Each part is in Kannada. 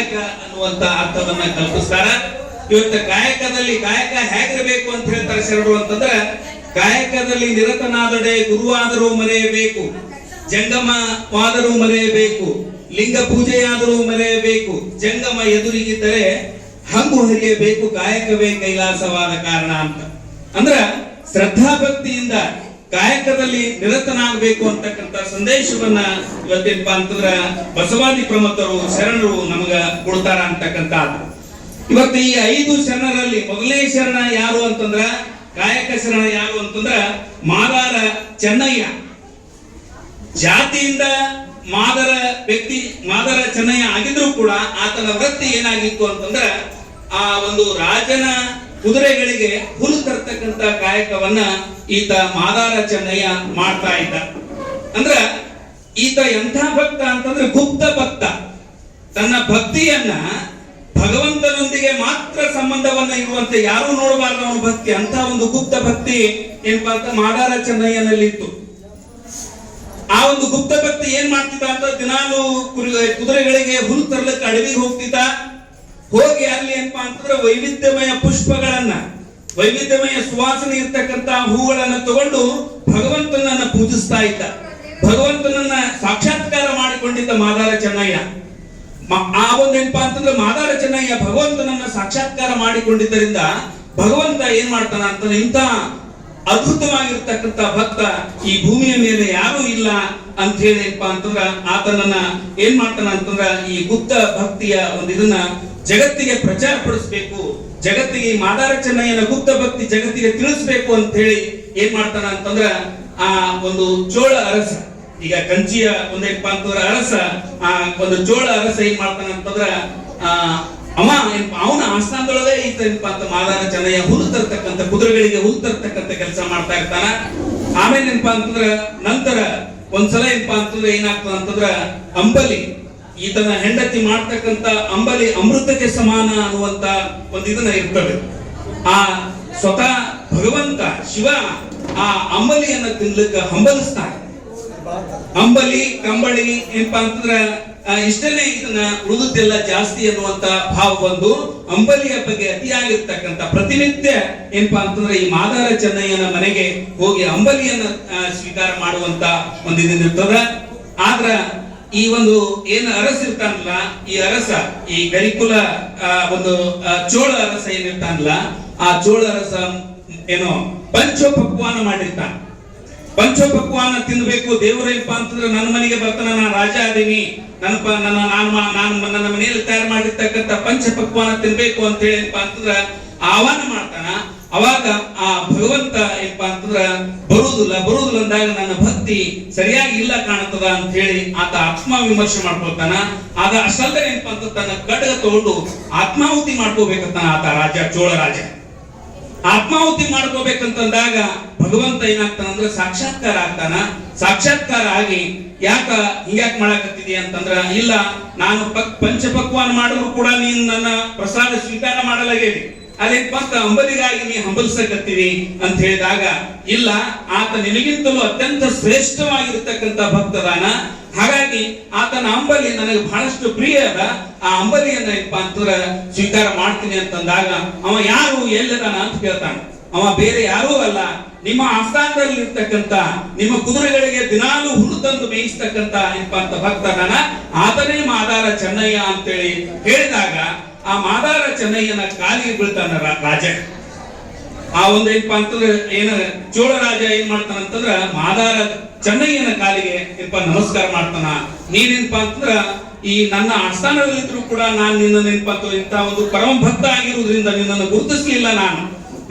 ಕಾಯಕ ಅನ್ನುವಂತ ಅರ್ಥವನ್ನ ಕಲ್ಪಿಸ್ತಾರ. ಇವತ್ತು ಕಾಯಕದಲ್ಲಿ ಕಾಯಕ ಹೇಗಿರಬೇಕು ಅಂತ ಹೇಳ್ತಾರೆ ಶರಣರು ಅಂತಂದ್ರ, ಕಾಯಕದಲ್ಲಿ ನಿರತನಾದಡೆ ಗುರುವಾದರೂ ಮರೆಯಬೇಕು, ಜಂಗಮವಾದರೂ ಮರೆಯಬೇಕು, ಲಿಂಗ ಪೂಜೆಯಾದರೂ ಮರೆಯಬೇಕು, ಜಂಗಮ ಎದುರಿಗಿದ್ದರೆ ಹಂಗು ಹರಿಯಬೇಕು, ಕಾಯಕವೇ ಕೈಲಾಸವಾದ ಕಾರಣ ಅಂತ. ಅಂದ್ರ ಶ್ರದ್ಧಾ ಭಕ್ತಿಯಿಂದ ಕಾಯಕದಲ್ಲಿ ನಿರತನಾಗಬೇಕು ಅಂತಕ್ಕಂಥ ಸಂದೇಶವನ್ನ ಇವತ್ತೇನಪ್ಪಾ ಅಂತಂದ್ರ ಬಸವಾದಿ ಪ್ರಮುಖರು ಶರಣರು ನಮಗ ಕೊಡ್ತಾರ ಅಂತಕ್ಕಂಥ. ಇವತ್ತು ಈ 5 ಶರಣರಲ್ಲಿ ಮೊದಲನೇ ಶರಣ ಯಾರು ಅಂತಂದ್ರ, ಕಾಯಕ ಶರಣ ಯಾರು ಅಂತಂದ್ರ ಮಾದಾರ ಚೆನ್ನಯ್ಯ. ಜಾತಿಯಿಂದ ಮಾದರ ವ್ಯಕ್ತಿ ಮಾದರ ಚೆನ್ನಯ್ಯ ಆಗಿದ್ರು ಕೂಡ ಆತನ ವೃತ್ತಿ ಏನಾಗಿತ್ತು ಅಂತಂದ್ರ ಆ ಒಂದು ರಾಜನ ಕುದುರೆಗಳಿಗೆ ಹುಲ್ಲು ತರ್ತಕ್ಕಂತ ಕಾಯಕವನ್ನ ಈತ ಮಾದಾರ ಚೆನ್ನಯ್ಯ ಮಾಡ್ತಾ ಇದ್ದ. ಅಂದ್ರ ಈತ ಎಂಥ ಭಕ್ತ ಅಂತಂದ್ರೆ ಗುಪ್ತ ಭಕ್ತ. ತನ್ನ ಭಕ್ತಿಯನ್ನ ಭಗವಂತನೊಂದಿಗೆ ಮಾತ್ರ ಸಂಬಂಧವನ್ನ ಇರುವಂತೆ ಯಾರು ನೋಡಬಾರ್ದು ಅವನ ಭಕ್ತಿ. ಅಂತ ಒಂದು ಗುಪ್ತ ಭಕ್ತಿ ಏನಪ್ಪಾ ಅಂತ ಮಾದಾರ ಚೆನ್ನಯ್ಯನಲ್ಲಿತ್ತು. ಆ ಒಂದು ಗುಪ್ತ ಭಕ್ತಿ ಏನ್ ಮಾಡ್ತಿದ್ದ ಅಂತ ದಿನಾಲು ಕುದುರೆಗಳಿಗೆ ಹುಲ್ಲು ತರ್ಲಿಕ್ಕೆ ಅಡವಿಗೆ ಹೋಗ್ತಿದ್ದ. ಹೋಗಿ ಅಲ್ಲಿ ಏನಪ್ಪಾ ಅಂತಂದ್ರೆ ವೈವಿಧ್ಯಮಯ ಪುಷ್ಪಗಳನ್ನ, ವೈವಿಧ್ಯಮಯ ಸುವಾಸನೆ ಇರ್ತಕ್ಕಂತ ಹೂಗಳನ್ನ ತಗೊಂಡು ಭಗವಂತನನ್ನ ಪೂಜಿಸ್ತಾ ಇದ್ದ. ಭಗವಂತನನ್ನ ಸಾಕ್ಷಾತ್ಕಾರ ಮಾಡಿಕೊಂಡಿದ್ದ ಮಾದಾರ ಚೆನ್ನಯ್ಯ. ಆ ಒಂದು ಏನಪ್ಪಾ ಅಂತಂದ್ರೆ ಮಾದಾರ ಚೆನ್ನಯ್ಯ ಭಗವಂತನನ್ನ ಸಾಕ್ಷಾತ್ಕಾರ ಮಾಡಿಕೊಂಡಿದ್ದರಿಂದ ಭಗವಂತ ಏನ್ ಮಾಡ್ತಾನ ಅಂತಂದ್ರೆ ಇಂಥ ಅದ್ಭುತವಾಗಿರ್ತಕ್ಕಂಥ ಭಕ್ತ ಈ ಭೂಮಿಯ ಮೇಲೆ ಯಾರೂ ಇಲ್ಲ ಅಂತ ಹೇಳಿ ಏನಪ್ಪಾ ಅಂತಂದ್ರ ಆತನನ್ನ ಏನ್ ಮಾಡ್ತಾನ ಅಂತಂದ್ರ ಈ ಗುಪ್ತ ಭಕ್ತಿಯ ಒಂದು ಇದನ್ನ ಜಗತ್ತಿಗೆ ಪ್ರಚಾರ ಪಡಿಸಬೇಕು, ಜಗತ್ತಿಗೆ ಈ ಮಾದಾರ ಚೆನ್ನಯ್ಯನ ಗುಪ್ತ ಭಕ್ತಿ ಜಗತ್ತಿಗೆ ತಿಳಿಸ್ಬೇಕು ಅಂತ ಹೇಳಿ ಏನ್ ಮಾಡ್ತಾನ ಅಂತಂದ್ರ ಆ ಒಂದು ಚೋಳ ಅರಸ, ಈಗ ಕಂಚಿಯ ಒಂದೇನಪ್ಪಾ ಅಂತಂದ್ರ ಅರಸ, ಆ ಒಂದು ಚೋಳ ಅರಸ ಏನ್ ಮಾಡ್ತಾನ ಅಂತಂದ್ರ ಅವನ ಆಸ್ಥಾನದೊಳಗೆ ಈತ ಏನಪ್ಪಾ ಅಂತ ಮಾದಾರ ಚೆನ್ನಯ್ಯ ಹುಲ್ಲು ತರ್ತಕ್ಕಂಥ ಕುದುರೆಗಳಿಗೆ ಹುಲ್ಲು ತರ್ತಕ್ಕಂಥ ಕೆಲಸ ಮಾಡ್ತಾ ಇರ್ತಾನ. ಆಮೇಲೆ ಏನಪ್ಪಾ ಅಂತಂದ್ರ ನಂತರ ಒಂದ್ಸಲ ಏನಪ್ಪಾ ಅಂತಂದ್ರೆ ಏನಾಗ್ತದ ಅಂತಂದ್ರ ಅಂಬಲಿ, ಈತನ ಹೆಂಡತಿ ಮಾಡ್ತಕ್ಕಂಥ ಅಂಬಲಿ ಅಮೃತಕ್ಕೆ ಸಮಾನ ಅನ್ನುವಂತ ಒಂದು ಇದನ್ನ ಇರ್ತದೆ. ಆ ಸ್ವತಃ ಭಗವಂತ ಶಿವ ಆ ಅಂಬಲಿಯನ್ನ ತಿನ್ಲಿಕ್ಕೆ ಹಂಬಲಿಸ್ತಾನೆ. ಅಂಬಲಿ ಕಂಬಳಿ ಏನಪ್ಪಾ ಅಂತಂದ್ರ ಇಷ್ಟನೇ ಇದನ್ನ ಉಳಿದುದೆಲ್ಲ ಜಾಸ್ತಿ ಅನ್ನುವಂತ ಭಾವ ಬಂದು ಅಂಬಲಿಯ ಬಗ್ಗೆ ಅತಿಯಾಗಿರ್ತಕ್ಕಂಥ ಪ್ರತಿನಿತ್ಯ ಏನಪ್ಪಾ ಅಂತಂದ್ರೆ ಈ ಮಾದಾರ ಚೆನ್ನಯ್ಯನ ಮನೆಗೆ ಹೋಗಿ ಅಂಬಲಿಯನ್ನ ಸ್ವೀಕಾರ ಮಾಡುವಂತ ಒಂದು ಇದನ್ನಿರ್ತದ. ಆದ್ರ ಈ ಒಂದು ಏನು ಅರಸ ಇರ್ತಾನಲ್ಲ, ಈ ಅರಸ ಈ ಗರಿಕುಲ ಒಂದು ಚೋಳ ಅರಸ ಏನಿರ್ತಾನಲ್ಲ, ಆ ಚೋಳ ಅರಸ ಏನೋ ಪಂಚೋಪಕ್ವಾನ ಮಾಡಿರ್ತಾನ. ಪಂಚೋಪಕ್ವಾನ ತಿನ್ಬೇಕು, ದೇವರೇನಪ್ಪಾ ಅಂತಂದ್ರೆ ನನ್ನ ಮನೆಗೆ ಬರ್ತಾನ, ನಾನು ರಾಜ ಅದೀನಿ, ನನ್ನ ಮನೆಯಲ್ಲಿ ತಯಾರು ಮಾಡಿರ್ತಕ್ಕಂಥ ಪಂಚಪಕ್ವಾನ ತಿನ್ಬೇಕು ಅಂತ ಹೇಳಿ ಏನಪ್ಪಾ ಅಂತಂದ್ರ ಆಹ್ವಾನ ಮಾಡ್ತಾನ. ಅವಾಗ ಆ ಭಗವಂತ ಏನಪ್ಪಾ ಅಂತಂದ್ರ ಬರುವುದಿಲ್ಲ ಅಂದಾಗ ನನ್ನ ಭಕ್ತಿ ಸರಿಯಾಗಿ ಇಲ್ಲ ಕಾಣುತ್ತದ ಅಂತ ಹೇಳಿ ಆತ ಆತ್ಮ ವಿಮರ್ಶೆ ಮಾಡ್ಕೊಳ್ತಾನ. ಆಗ ಅಷ್ಟಲ್ಲದೆ ಏನಪ್ಪಾ ಅಂತ ತನ್ನ ಖಡ್ಗ ತಗೊಂಡು ಆತ್ಮಾಹುತಿ ಮಾಡ್ಕೋಬೇಕಂತಾನ ಆತ ರಾಜ, ಚೋಳ ರಾಜ. ಆತ್ಮಾಹುತಿ ಮಾಡ್ಕೋಬೇಕಂತಂದಾಗ ಭಗವಂತ ಏನಾಗ್ತಾನಂದ್ರೆ ಸಾಕ್ಷಾತ್ಕಾರ ಆಗ್ತಾನ. ಸಾಕ್ಷಾತ್ಕಾರ ಆಗಿ ಹಿಂಗ್ಯಾಕ್ ಮಾಡಕತ್ತಿದಿ ಅಂತಂದ್ರ, ಇಲ್ಲ ನಾನು ಪಂಚಪಕ್ವಾನ ಮಾಡಿದ್ರು ಕೂಡ ನೀನ್ ನನ್ನ ಪ್ರಸಾದ ಸ್ವೀಕಾರ ಮಾಡಲಾಗೇವಿ, ಅದೇನಪ್ಪ ಅಂತ ಅಂಬಲಿಗಾಗಿ ನೀ ಹಂಬಲಿಸಕತ್ತೀವಿ ಅಂತ ಹೇಳಿದಾಗ, ಇಲ್ಲ ಆತ ನಿನಗಿಂತಲೂ ಅತ್ಯಂತ ಶ್ರೇಷ್ಠವಾಗಿರ್ತಕ್ಕಂಥ ಭಕ್ತದಾನ, ಹಾಗಾಗಿ ಆತನ ಅಂಬಲಿ ನನಗೆ ಬಹಳಷ್ಟು ಪ್ರಿಯ ಅದ, ಆ ಅಂಬಲಿಯನ್ನ ಏನಪ್ಪಾ ಅಂತಂದ್ರ ಸ್ವೀಕಾರ ಮಾಡ್ತೀನಿ ಅಂತಂದಾಗ ಅವ ಯಾರು ಎಲ್ಲದಾನ ಅಂತ ಕೇಳ್ತಾನ. ಅವ ಬೇರೆ ಯಾರೂ ಅಲ್ಲ, ನಿಮ್ಮ ಆಸ್ಥಾನದಲ್ಲಿ ಇರ್ತಕ್ಕಂಥ ನಿಮ್ಮ ಕುದುರೆಗಳಿಗೆ ದಿನಾಲು ಹುಲ್ಲು ತಂದು ಮೇಯಿಸ್ತಕ್ಕಂಥ ಏನಪ್ಪಾ ಅಂತ ಭಕ್ತದಾನ, ಆತನೇ ಮಾದಾರ ಚೆನ್ನಯ್ಯ ಅಂತೇಳಿ ಹೇಳಿದಾಗ ಆ ಮಾದಾರ ಚೆನ್ನಯ್ಯನ ಕಾಲಿಗೆ ಬೀಳ್ತಾನ ರಾಜ. ಆ ಒಂದು ಏನಪ್ಪಾ ಅಂತಂದ್ರೆ ಏನ ಚೋಳ ರಾಜ ಏನ್ ಮಾಡ್ತಾನ ಅಂತಂದ್ರ ಮಾದಾರ ಚೆನ್ನಯ್ಯನ ಕಾಲಿಗೆ ಏನಪ್ಪಾ ನಮಸ್ಕಾರ ಮಾಡ್ತಾನ. ನೀನೇನಪ್ಪಾ ಅಂತಂದ್ರ ಈ ನನ್ನ ಆಸ್ಥಾನದಲ್ಲಿದ್ರು ಕೂಡ ನಾನು ನಿನ್ನ ಏನಪ್ಪಾ ಅಂತ ಇಂತ ಒಂದು ಪರಮ ಭಕ್ತ ಆಗಿರುವುದರಿಂದ ನಿನ್ನನ್ನು ಗುರುತಿಸ್ಲಿಲ್ಲ,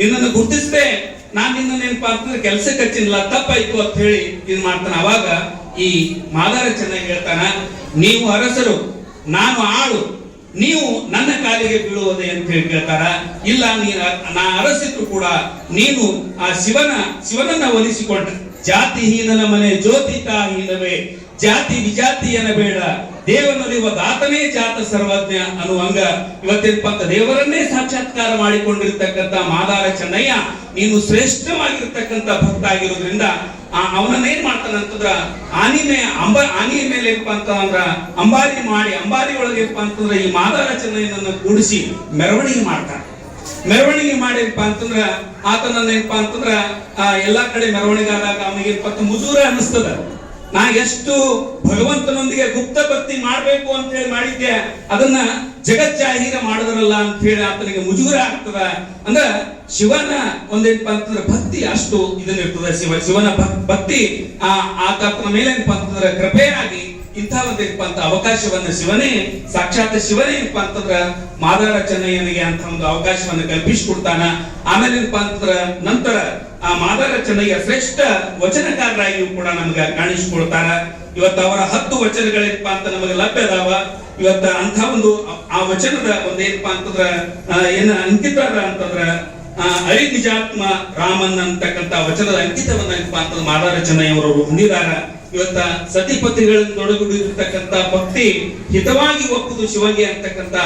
ನಿನ್ನನ್ನು ಗುರುತಿಸದೆ ನಾನು ನಿನ್ನ ಏನಪ್ಪಾ ಅಂತಂದ್ರೆ ಕೆಲ್ಸಕ್ಕೆ ಹಚ್ಚಿಲ್ಲ, ತಪ್ಪಾಯ್ತು ಅಂತ ಹೇಳಿ ಇದ್ ಮಾಡ್ತಾನ. ಅವಾಗ ಈ ಮಾದಾರ ಚೆನ್ನಯ್ಯ ಹೇಳ್ತಾನ, ನೀವು ಅರಸರು, ನಾನು ಆಳು, ನೀವು ನನ್ನ ಕಾಲಿಗೆ ಬೀಳುವುದೇ ಅಂತ ಹೇಳಿ ಕೇಳ್ತಾರ. ಇಲ್ಲ, ನಾ ಅರಸಿದ್ರು ಕೂಡ ನೀನು ಆ ಶಿವನನ್ನ ಒಲಿಸಿಕೊಂಡ್ರೆ, ಜಾತಿಹೀನನ ಮನೆ ಜ್ಯೋತಿತಾಹೀನವೇ, ಜಾತಿ ವಿಜಾತಿಯನ ಬೇಡ, ದೇವನಲ್ಲಿವ ದಾತನೇ ಜಾತ ಸರ್ವಜ್ಞ ಅನ್ನುವಂಗ ಇವತ್ತೇನಪ್ಪ ಅಂತ ದೇವರನ್ನೇ ಸಾಕ್ಷಾತ್ಕಾರ ಮಾಡಿಕೊಂಡಿರ್ತಕ್ಕಂಥ ಮಾದಾರ ಚೆನ್ನಯ್ಯ ನೀನು ಶ್ರೇಷ್ಠವಾಗಿರ್ತಕ್ಕಂಥ ಭಕ್ತ ಆಗಿರೋದ್ರಿಂದ ಅವನನ್ನೇನ್ ಮಾಡ್ತಾನಂತಂದ್ರ ಆನಿಯ ಮೇಲೆ ಏನಪ್ಪಾ ಅಂತಂದ್ರ ಅಂಬಾರಿ ಒಳಗೆ ಏನಪ್ಪಾ ಅಂತಂದ್ರ ಈ ಮಾದಾರ ಚೆನ್ನಯ್ಯನನ್ನು ಕೂಡಿಸಿ ಮೆರವಣಿಗೆ ಮಾಡ್ತಾನೆ. ಮೆರವಣಿಗೆ ಮಾಡಿಪ್ಪ ಅಂತಂದ್ರ ಆತನನ್ನ ಏನಪ್ಪಾ ಅಂತಂದ್ರ ಎಲ್ಲಾ ಕಡೆ ಮೆರವಣಿಗೆ ಆದಾಗ ಅವನಿಗೆ ಮುಜೂರ ಅನಿಸ್ತದ. ನಾ ಎಷ್ಟು ಭಗವಂತನೊಂದಿಗೆ ಗುಪ್ತ ಭಕ್ತಿ ಮಾಡ್ಬೇಕು ಅಂತ ಹೇಳಿ ಮಾಡಿದ್ದೆ, ಅದನ್ನ ಜಗಜ್ಜಾಹೀರ ಮಾಡಿದ್ರಲ್ಲ ಅಂತ ಹೇಳಿ ಆತನಿಗೆ ಮುಜುಗರ ಆಗ್ತದ. ಅಂದ್ರ ಶಿವನ ಒಂದೇನಪ್ಪ ಅಂತಂದ್ರೆ ಭಕ್ತಿ ಅಷ್ಟು ಇದನ್ನಿರ್ತದ. ಶಿವನ ಭಕ್ತಿ ಆತನ ಮೇಲೆ ಏನಪ್ಪಾ ಅಂತಂದ್ರೆ ಕೃಪೆಯಾಗಿ ಇಂಥ ಒಂದೇನಪ್ಪ ಅಂತ ಅವಕಾಶವನ್ನ ಸಾಕ್ಷಾತ್ ಶಿವನೇ ಏನಪ್ಪಾ ಅಂತಂದ್ರ ಮಾದಾರ ಚೆನ್ನಯ್ಯನಿಗೆ ಅಂತ ಒಂದು ಅವಕಾಶವನ್ನ ಕಲ್ಪಿಸಿಕೊಡ್ತಾನ. ಆಮೇಲೆ ಏನಪ್ಪಾ ಅಂತಂದ್ರ ನಂತರ ಆ ಮಾದಾರ ಚೆನ್ನಯ್ಯ ಶ್ರೇಷ್ಠ ವಚನಕಾರರಾಗಿಯೂ ಕೂಡ ನಮ್ಗೆ ಕಾಣಿಸಿಕೊಳ್ತಾರ. ಇವತ್ತು ಅವರ 10 ವಚನಗಳೇನಪ್ಪಾ ಅಂತ ನಮಗೆ ಲಭ್ಯ ಅದಾವ. ಇವತ್ತ ಅಂತ ಒಂದು ಆ ವಚನದ ಒಂದೇನಪ್ಪಾ ಅಂತಂದ್ರ ಏನ ಅಂಕಿತ ಅದ ಅಂತಂದ್ರ ಅರಿ ನಿಜಾತ್ಮ ರಾಮನ್ ಅಂತಕ್ಕಂಥ ವಚನದ ಅಂಕಿತವನ್ನ ಏನಪ್ಪಾ ಅಂತಂದ್ರ ಮಾದಾರ ಚೆನ್ನಯ್ಯ ಅವರು ಹೊಂದಿದಾರ. ಇವತ್ತ ಸತಿಪತಿಗಳಿಂದೊಡಗೂಡಿರ್ತಕ್ಕಂಥ ಭಕ್ತಿ ಹಿತವಾಗಿ ಒಪ್ಪುದು ಶಿವಗೆ ಅಂತಕ್ಕಂಥ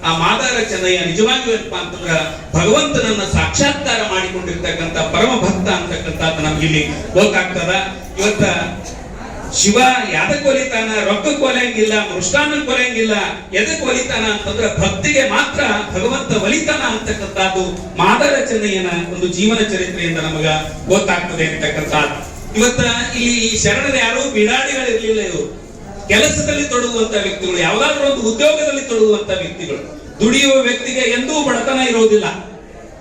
ಆ ಮಾದಾರ ಚೆನ್ನಯ್ಯ ನಿಜವಾಗಿಯೂ ಏನಪ್ಪಾ ಅಂತಂದ್ರ ಭಗವಂತನನ್ನ ಸಾಕ್ಷಾತ್ಕಾರ ಮಾಡಿಕೊಂಡಿರ್ತಕ್ಕಂಥ ಪರಮ ಭಕ್ತ ಅಂತಕ್ಕಂಥ ನಮ್ಗಿಲ್ಲಿ ಗೊತ್ತಾಗ್ತದ. ಇವತ್ತ ಶಿವ ಯಾದಕ್ ಒಲಿತಾನ, ರೊಕ್ಕಕ್ಕೆ ಒಲಿಯಂಗಿಲ್ಲ, ಮೃಷ್ಟಾನ್ನ ಕೊಲೆಯಂಗಿಲ್ಲ. ಎದಕ್ ಒಲಿತಾನ ಅಂತಂದ್ರ ಭಕ್ತಿಗೆ ಮಾತ್ರ ಭಗವಂತ ಒಲಿತಾನ ಅಂತಕ್ಕಂಥದ್ದು ಮಾದಾರ ಚೆನ್ನಯ್ಯನ ಒಂದು ಜೀವನ ಚರಿತ್ರೆಯಿಂದ ನಮಗ ಗೊತ್ತಾಗ್ತದೆ ಅಂತಕ್ಕಂಥದ್ದು. ಇವತ್ತ ಇಲ್ಲಿ ಶರಣರು ಯಾರು ಬಿಡಾಡಿಗಳಿರ್ಲಿಲ್ಲ. ಇವರು ಕೆಲಸದಲ್ಲಿ ತೊಡಗುವಂತ ವ್ಯಕ್ತಿಗಳು, ಯಾವ್ದಾದ್ರು ಒಂದು ಉದ್ಯೋಗದಲ್ಲಿ ತೊಡಗುವಂತ ವ್ಯಕ್ತಿಗಳು. ದುಡಿಯುವ ವ್ಯಕ್ತಿಗೆ ಎಂದೂ ಬಡತನ ಇರೋದಿಲ್ಲ.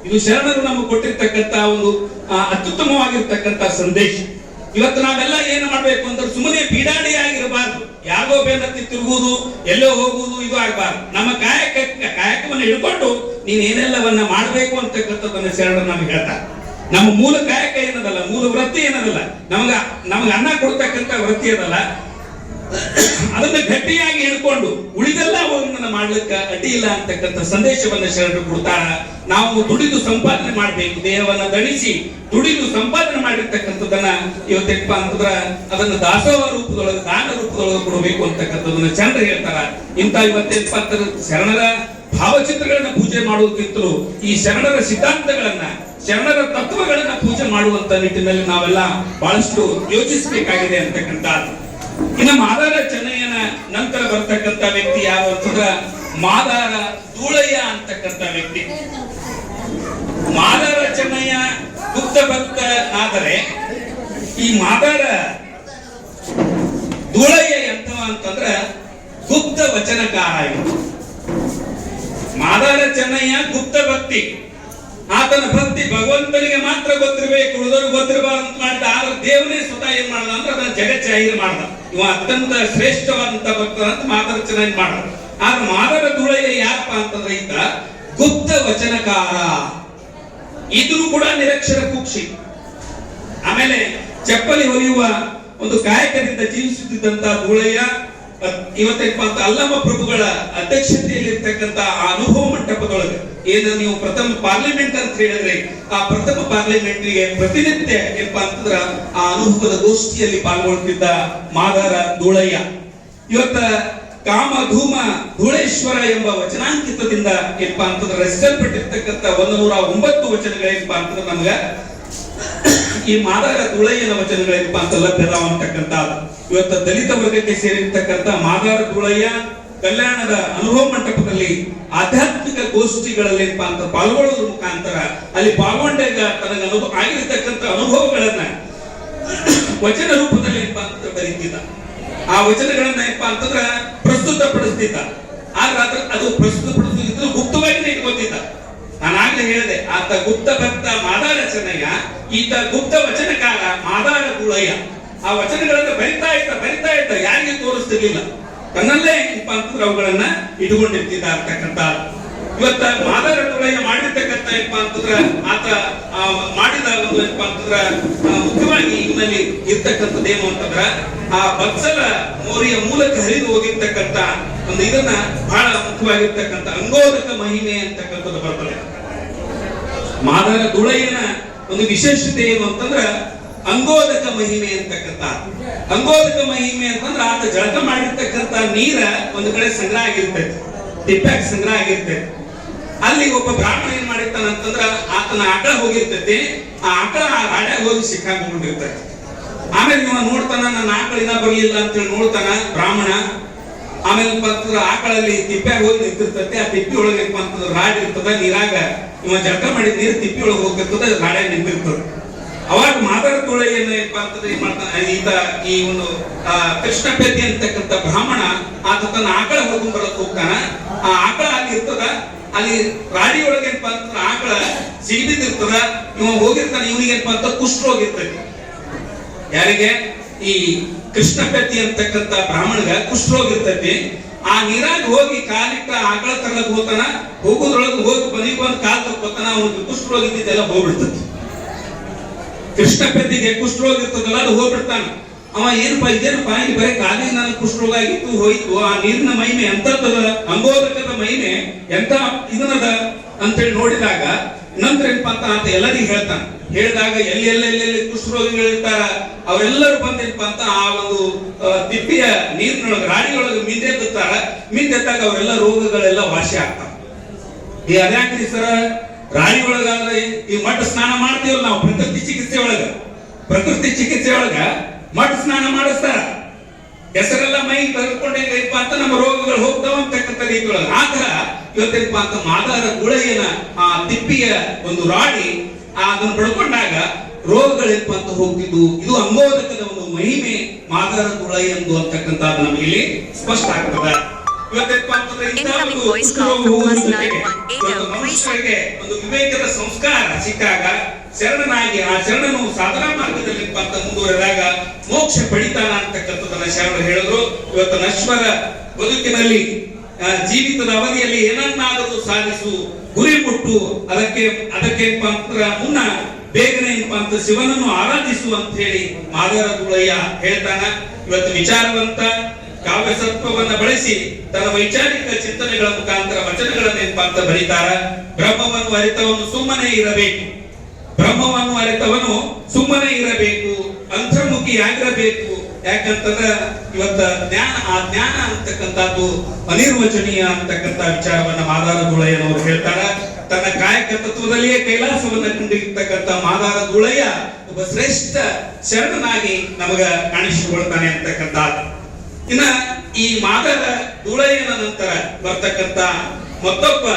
ಇದು ಶರಣರು ನಮಗೆ ಕೊಟ್ಟಿರ್ತಕ್ಕಂಥ ಒಂದು ಅತ್ಯುತ್ತಮವಾಗಿರ್ತಕ್ಕಂಥ ಸಂದೇಶ. ಇವತ್ತು ನಾವೆಲ್ಲ ಏನು ಮಾಡ್ಬೇಕು ಅಂದ್ರೆ ಸುಮ್ಮನೆ ಬೀಡಾಡಿಯಾಗಿರಬಾರ್ದು. ಯಾರಿಗೋ ಬೆನ್ನತ್ತಿ ತಿರುಗುವುದು, ಎಲ್ಲೋ ಹೋಗುವುದು ಇದು ಆಗಬಾರ್ದು. ನಮ್ಮ ಕಾಯಕವನ್ನು ಹಿಡ್ಕೊಂಡು ನೀನ್ ಏನೆಲ್ಲವನ್ನ ಮಾಡಬೇಕು ಅಂತಕ್ಕಂಥದ್ದನ್ನ ಶರಣರು ನಮಗೆ ಹೇಳ್ತಾರೆ. ನಮ್ಮ ಮೂಲ ಕಾಯಕ ಏನದಲ್ಲ, ಮೂಲ ವೃತ್ತಿ ಏನದಲ್ಲ, ನಮಗ ಅನ್ನ ಕೊಡ್ತಕ್ಕಂಥ ವೃತ್ತಿ ಅದಲ್ಲ, ಅದನ್ನ ಗಟ್ಟಿಯಾಗಿ ಹಿಡ್ಕೊಂಡು ಉಳಿದೆಲ್ಲ ಅವನ್ನ ಮಾಡ್ಲಿಕ್ಕೆ ಅಡ್ಡಿ ಇಲ್ಲ ಅಂತಕ್ಕಂಥ ಸಂದೇಶವನ್ನ ಶರಣರು ಕೊಡ್ತಾರ. ನಾವು ದುಡಿದು ಸಂಪಾದನೆ ಮಾಡ್ಬೇಕು, ದೇಹವನ್ನ ದಣಿಸಿ ದುಡಿದು ಸಂಪಾದನೆ ಮಾಡಿರ್ತಕ್ಕಂಥದ್ದನ್ನ ಇವತ್ತೇನಪ್ಪ ಅಂತಂದ್ರ ಅದನ್ನ ದಾಸೋಹ ರೂಪದೊಳಗೆ, ದಾನ ರೂಪದೊಳಗೆ ಕೊಡಬೇಕು ಅಂತಕ್ಕಂಥದ್ದನ್ನ ಶರಣರು ಹೇಳ್ತಾರ. ಇಂಥ ಇವತ್ತೇನಪ್ಪ ಅಂತಂದ್ರೆ ಶರಣರ ಭಾವಚಿತ್ರಗಳನ್ನ ಪೂಜೆ ಮಾಡುವುದಕ್ಕಿಂತಲೂ ಈ ಶರಣರ ಸಿದ್ಧಾಂತಗಳನ್ನ, ಶರಣರ ತತ್ವಗಳನ್ನ ಪೂಜೆ ಮಾಡುವಂತ ನಿಟ್ಟಿನಲ್ಲಿ ನಾವೆಲ್ಲ ಬಹಳಷ್ಟು ಯೋಚಿಸಬೇಕಾಗಿದೆ ಅಂತಕ್ಕಂಥದ್ದು. ಇನ್ನು ಮಾದಾರ ಚೆನ್ನಯ್ಯನ ನಂತರ ಬರ್ತಕ್ಕಂಥ ವ್ಯಕ್ತಿ ಯಾರು ಅಂತಂದ್ರ ಮಾದಾರ ಧೂಳಯ್ಯ ಅಂತಕ್ಕಂಥ ವ್ಯಕ್ತಿ. ಮಾದಾರ ಚೆನ್ನಯ್ಯ ಗುಪ್ತ ಭಕ್ತ ಆದರೆ ಈ ಮಾದಾರ ಧೂಳಯ್ಯ ಎಂತವ ಅಂತಂದ್ರ ಗುಪ್ತ ವಚನಕಾರ. ಮಾದಾರ ಚೆನ್ನಯ್ಯ ಗುಪ್ತ ಭಕ್ತಿ. ಆತನ ಭಕ್ತಿ ಭಗವಂತನಿಗೆ ಮಾತ್ರ ಗೊತ್ತಿರಬೇಕು, ಉಳಿದವ್ರಿಗೆ ಗೊತ್ತಿರಬಾರ್ದು ಅಂತ ಮಾಡಿದ. ಆದ್ರೆ ದೇವನೇ ಸ್ವತಃ ಏನ್ ಮಾಡದ ಅಂದ್ರೆ ಅದನ್ನ ಜಗಜ್ಜಾಹೀರ್ ಮಾಡ್ದ. ಇವ ಅತ್ಯಂತ ಶ್ರೇಷ್ಠವಾದಂತ ಭಕ್ತ ಅಂತ ಮಾದಾರ ಚೆನ್ನಯ್ಯ ಮಾಡ್ದ. ಆದ್ರೆ ಮಾದಾರ ಧೂಳಯ್ಯ ಯಾರಪ್ಪ ಅಂತಂದ್ರೆ ಈತ ಗುಪ್ತ ವಚನಕಾರ. ಇದ್ರೂ ಕೂಡ ನಿರಕ್ಷರ ಕುಕ್ಷಿ. ಆಮೇಲೆ ಚಪ್ಪಲಿ ಹೊಲಿಯುವ ಒಂದು ಕಾಯಕದಿಂದ ಜೀವಿಸುತ್ತಿದ್ದಂತ ಧೂಳಯ್ಯ ಇವತ್ತೇನಪ್ಪ ಅಂತ ಅಲ್ಲಮ ಪ್ರಭುಗಳ ಅಧ್ಯಕ್ಷತೆಯಲ್ಲಿ ಇರ್ತಕ್ಕಂಥ ಆ ಅನುಭವ ಮಂಟಪದೊಳಗೆ ಏನು ನೀವು ಪ್ರಥಮ ಪಾರ್ಲಿಮೆಂಟ್ ಅಂತ ಹೇಳಿದ್ರೆ ಆ ಪ್ರಥಮ ಪಾರ್ಲಿಮೆಂಟ್ಗೆ ಪ್ರತಿನಿತ್ಯ ಏನಪ್ಪಾ ಅಂತಂದ್ರ ಆ ಅನುಭವದ ಗೋಷ್ಠಿಯಲ್ಲಿ ಪಾಲ್ಗೊಳ್ತಿದ್ದ ಮಾದಾರ ಧೂಳಯ್ಯ ಇವತ್ತ ಕಾಮ ಧೂಮ ಧೂಳೇಶ್ವರ ಎಂಬ ವಚನಾಂಕಿತದಿಂದ ಏನಪ್ಪಾ ಅಂತಂದ್ರೆ ರಚಿಸಲ್ಪಟ್ಟಿರ್ತಕ್ಕಂಥ 109 ವಚನಗಳೇನಪ್ಪಾ ಅಂತಂದ್ರೆ ನಮ್ಗ ಈ ಮಾದಾರ ಧೂಳಯ್ಯನ ವಚನಗಳೇನಪ್ಪಾ ಅಂತ ಲಭ್ಯದಾವ ಅಂತಕ್ಕಂಥದ್ದು. ಇವತ್ತು ದಲಿತ ವರ್ಗಕ್ಕೆ ಸೇರಿರ್ತಕ್ಕಂಥ ಮಾದಾರ ಧೂಳಯ್ಯ ಕಲ್ಯಾಣದ ಅನುಭವ ಮಂಟಪದಲ್ಲಿ ಆಧ್ಯಾತ್ಮಿಕ ಗೋಷ್ಠಿಗಳಲ್ಲಿ ಏನಪ್ಪಾ ಅಂತ ಪಾಲ್ಗೊಳ್ಳೋದ್ರ ಮುಖಾಂತರ ಅಲ್ಲಿ ಪಾಲ್ಗೊಂಡಾಗ ತನಗೆ ಆಗಿರ್ತಕ್ಕಂಥ ಅನುಭವಗಳನ್ನ ವಚನ ರೂಪದಲ್ಲಿ ಏನಪ್ಪಾ ಅಂತ ಬರೀತಿದ್ದ. ಆ ವಚನಗಳನ್ನ ಏನಪ್ಪಾ ಅಂತಂದ್ರ ಪ್ರಸ್ತುತ ಪಡಿಸ್ತಿದ್ದ. ಆದ್ರೆ ಅದು ಪ್ರಸ್ತುತ ಪಡಿಸಿದ್ರು ಗುಪ್ತವಾಗಿ ಇಟ್ಕೊತಿದ್ದ. ನಾನಾಗ್ಲೇ ಹೇಳಿದೆ, ಆತ ಗುಪ್ತ ಭಕ್ತ ಮಾದಾರ ಚೆನ್ನಯ್ಯ, ಈತ ಗುಪ್ತ ವಚನಕಾರ ಮಾದಾರ ಧೂಳಯ್ಯ. ಆ ವಚನಗಳನ್ನ ಬರಿತಾ ಇದ್ದ ಯಾರಿಗೆ ತೋರಿಸ್ತಿರ್ಲಿಲ್ಲ, ತನ್ನಲ್ಲೇ ಏನಪ್ಪಾ ಅಂತಂದ್ರೆ ಅವುಗಳನ್ನ ಇಟ್ಕೊಂಡಿರ್ತಿದ್ದ ಅಂತಕ್ಕಂಥ. ಇವತ್ತ ಮಾದಾರ ಧೂಳಯ್ಯ ಮಾಡಿರ್ತಕ್ಕಂಥ ಏನಪ್ಪಾ ಅಂತಂದ್ರ ಆತ ಮಾಡಿದ ಒಂದು ಏನಪ್ಪಾ ಅಂತಂದ್ರ ಮುಖ್ಯವಾಗಿ ಇವನಲ್ಲಿ ಇರ್ತಕ್ಕಂಥದ್ದು ಏನು ಅಂತಂದ್ರ ಆ ಬತ್ಸಲ ಮೋರಿಯ ಮೂಲಕ ಹರಿದು ಹೋಗಿರ್ತಕ್ಕಂಥ ಒಂದು ಇದನ್ನ ಬಹಳ ಮುಖ್ಯವಾಗಿರ್ತಕ್ಕಂಥ ಅಂಗೋದಕ ಮಹಿಮೆ ಅಂತಕ್ಕಂಥದ್ದು ಬರ್ತದೆ. ಮಾದಾರ ಧೂಳಯ್ಯನ ಒಂದು ವಿಶೇಷತೆ ಏನು ಅಂತಂದ್ರ ಅಂಗೋದಕ ಮಹಿಮೆ ಅಂತಕ್ಕಂಥ. ಅಂಗೋದಕ ಮಹಿಮೆ ಅಂತಂದ್ರೆ ಆತ ಜಳಕ ಮಾಡಿರ್ತಕ್ಕಂಥ ನೀರ ಒಂದು ಕಡೆ ಸಂಗ್ರಹ ಆಗಿರ್ತೈತಿ, ತಿಪ್ಪಾಗ ಸಂಗ್ರಹ ಆಗಿರ್ತೈತಿ. ಅಲ್ಲಿ ಒಬ್ಬ ಬ್ರಾಹ್ಮಣ ಏನ್ ಮಾಡಿರ್ತಾನ ಅಂತಂದ್ರ ಆತನ ಆಕಳ ಹೋಗಿರ್ತೈತಿ, ಆ ಆಕಳ ಆ ರಾಡ್ಯಾಗ ಹೋಗಿ ಸಿಕ್ಕಾಕೊಂಡಿರ್ತೈತಿ. ಆಮೇಲೆ ಇವ ನೋಡ್ತಾನ, ನನ್ನ ಆಕಳ ಇನ್ನ ಬರ್ಲಿಲ್ಲ ಅಂತೇಳಿ ನೋಡ್ತಾನ ಬ್ರಾಹ್ಮಣ. ಆಮೇಲೆ ಅಂತಂದ್ರ ಆಕಳಲ್ಲಿ ತಿಪ್ಪ್ಯಾಗ ಹೋಗಿ ನಿಂತಿರ್ತೈತಿ, ಆ ತಿಪ್ಪಿ ಒಳಗೆ ಅಂತಂದ್ರ ರಾಡ್ ಇರ್ತದ, ನೀರಾಗ ಇವ ಜಳಕ ಮಾಡಿದ ನೀರು ತಿಪ್ಪಿ ಒಳಗೆ ಹೋಗಿರ್ತದ, ರಾಡ್ಯಾಗ ನಿಂತಿರ್ತದ. ಅವಾಗ ಮಾತಾಡ್ತೋಳೆ ಏನಪ್ಪ ಅಂತಂದ್ರೆ ಏನ್ ಮಾಡ್ತಾನೆ ಈತ, ಈ ಒಂದು ಕೃಷ್ಣ ಪೇತಿ ಅಂತಕ್ಕಂಥ ಬ್ರಾಹ್ಮಣ ಆತ ತನ್ನ ಆಕಳ ಹೊಡ್ಕೊಂಡ್ ಬರಕ್ ಹೋಗ್ತಾನ. ಆ ಆಕಳ ಅಲ್ಲಿ ಇರ್ತದ, ಅಲ್ಲಿ ರಾಡಿ ಒಳಗೆ ಏನಪ್ಪಾ ಅಂತಂದ್ರೆ ಆಕಳ ಸಿಗಿಬಿದ್ದಿರ್ತದ. ಇವ ಹೋಗಿರ್ತಾನೆ, ಇವನಿಗೆ ಏನಪ್ಪಾ ಅಂತ ಕುಷ್ಠರೋಗ ಇರ್ತೈತಿ. ಯಾರಿಗೆ? ಈ ಕೃಷ್ಣ ಪೇತಿ ಅಂತಕ್ಕಂಥ ಬ್ರಾಹ್ಮಣಗ ಕುಷ್ಠರೋಗ ಇರ್ತೈತಿ. ಆ ನೀರಾಗ ಹೋಗಿ ಕಾಲಿಟ್ಟ ಆಕಳ ತರಲಕ್ ಹೋಗ್ತಾನ, ಹೋಗೋದ್ರೊಳಗೆ ಹೋಗಿ ಮನೆಗೆ ಬಂದು ಕಾಲ್ ತಕ್ಕೋತಾನ, ಅವನಿಗೆ ಕುಷ್ಠರೋಗ ಇದ್ದಿದ್ದೆಲ್ಲ ಹೋಗ್ಬಿಡ್ತೈತಿ. ಕೃಷ್ಣ ಪೆದ್ದಿಗೆ ಕುಷ್ಠರೋಗ ಇರ್ತದಲ್ಲ, ಅದು ಹೋಗ್ಬಿಡ್ತಾನ. ಅವ ಏನಪ್ಪಾ ಇದೇನಪ್ಪ, ಇಲ್ಲಿ ಬರೀ ಕಾಲಿಗೆ ನನಗೆ ಕುಷ್ಠರೋಗ ಆಗಿತ್ತು, ಹೋಯ್ತು. ಆ ನೀರಿನ ಮಹಿಮೆ ಎಂತದ, ಅಂಗೋದಕದ ಮಹಿಮೆ ಎಂತ ಇದನ್ನದ ಅಂತೇಳಿ ನೋಡಿದಾಗ ನಂತರ ಏನಪ್ಪಾ ಅಂತ ಆತ ಎಲ್ಲರಿಗೂ ಹೇಳ್ತಾನ. ಹೇಳಿದಾಗ ಎಲ್ಲೆಲ್ಲಿ ಕುಷ್ಠರೋಗಿಗಳಿರ್ತಾರ ಅವರೆಲ್ಲರೂ ಬಂದೇನಪ್ಪಾ ಅಂತ ಆ ಒಂದು ತಿಪ್ಪಿಯ ನೀರಿನೊಳಗೆ ರಾಡಿಯೊಳಗೆ ಮಿಂದೆತ್ತಾರ. ಮಿಂದೆತ್ತಾಗ ಅವರೆಲ್ಲ ರೋಗಗಳೆಲ್ಲ ವಾಸಿ ಆಗ್ತಾವ. ಈ ಅದ್ಯಾಕ್ರಿ ಸರ, ರಾಣಿ ಒಳಗಾದ್ರೆ ಈ ಮಠ ಸ್ನಾನ ಮಾಡ್ತೀವಲ್ಲ ನಾವು, ಪ್ರಕೃತಿ ಚಿಕಿತ್ಸೆ ಒಳಗ ಮಠ ಸ್ನಾನ ಮಾಡಿಸ್ತಾರ. ಹೆಸರೆಲ್ಲ ಮೈ ಕರ್ಕೊಂಡೇನಪ್ಪ ಅಂತ ನಮ್ಮ ರೋಗಗಳು ಹೋಗ್ತಾವ ಅಂತಕ್ಕಂಥ ರೀತಿ ಒಳಗ. ಆತರ ಇವತ್ತೇನಪ್ಪ ಅಂತ ಮಾದಾರ ಗುಳೆಯನ ಆ ತಿಪ್ಪಿಯ ಒಂದು ರಾಡಿ ಅದನ್ನು ಪಡ್ಕೊಂಡಾಗ ರೋಗಗಳೇನಪ್ಪ ಅಂತ ಹೋಗ್ತಿದ್ವು. ಇದು ಅಂಗೋದಕದ ಒಂದು ಮಹಿಮೆ, ಮಾದಾರ ಗುಳೆಯ ಎಂದು ಅಂತಕ್ಕಂಥದ್ದು ನಮಗೆ ಇಲ್ಲಿ ಸ್ಪಷ್ಟ ಆಗ್ತದೆ. ಮನುಷ್ಯರಿಗೆ ಒಂದು ವಿವೇಕದ ಸಂಸ್ಕಾರ ಸಿಕ್ಕಾಗ ಶರಣನಾಗಿ ಆ ಶರಣನು ಸಾಧನಾ ಮಾರ್ಗದಲ್ಲಿ ಮುಂದುವರೆದಾಗ ಮೋಕ್ಷ ಪಡಿತಾನ ಅಂತಕ್ಕಂಥದ್ದನ್ನ ಶರಣರು ಹೇಳಿದ್ರು. ಇವತ್ತು ನಶ್ವರ ಬದುಕಿನಲ್ಲಿ ಜೀವಿತದ ಅವಧಿಯಲ್ಲಿ ಏನನ್ನಾದರೂ ಸಾಧಿಸು, ಗುರಿ ಮುಟ್ಟು, ಅದಕ್ಕೆ ಮುನ್ನ ಬೇಗನೆ ಅಂತ ಶಿವನನ್ನು ಆರಾಧಿಸು ಅಂತ ಹೇಳಿ ಮಾದಾರ ಗುಳಯ್ಯ ಹೇಳ್ತಾನ. ಇವತ್ತು ವಿಚಾರವಂತ ಕಾವ್ಯ ಸತ್ವವನ್ನ ಬಳಸಿ ತನ್ನ ವೈಚಾರಿಕ ಚಿಂತನೆಗಳ ಮುಖಾಂತರ ವಚನಗಳನ್ನ ಬರೀತಾರ. ಬ್ರಹ್ಮವನ್ನು ಅರಿತವನು ಸುಮ್ಮನೆ ಇರಬೇಕು, ಬ್ರಹ್ಮವನ್ನು ಅರಿತವನು ಸುಮ್ಮನೆ ಇರಬೇಕು, ಅಂತರ್ಮುಖಿಯಾಗಿರಬೇಕು. ಯಾಕಂತಂದ್ರ ಇವತ್ತ ಆ ಜ್ಞಾನ ಅಂತಕ್ಕಂಥದ್ದು ಅನಿರ್ವಚನೀಯ ಅಂತಕ್ಕಂಥ ವಿಚಾರವನ್ನ ಮಾದಾರ ಗುಳಯ್ಯನವರು ಹೇಳ್ತಾರ. ತನ್ನ ಕಾಯಕ ತತ್ವದಲ್ಲಿಯೇ ಕೈಲಾಸವನ್ನ ಕಂಡಿರ್ತಕ್ಕಂಥ ಮಾದಾರ ಗುಳಯ್ಯ ಒಬ್ಬ ಶ್ರೇಷ್ಠ ಶರಣನಾಗಿ ನಮಗ ಕಾಣಿಸಿಕೊಳ್ತಾನೆ ಅಂತಕ್ಕಂಥ. ಇನ್ನ ಈ ಮಾದಾರ ಗುಳಯ್ಯನ ನಂತರ ಬರ್ತಕ್ಕಂಥ ಮತ್ತೊಬ್ಬ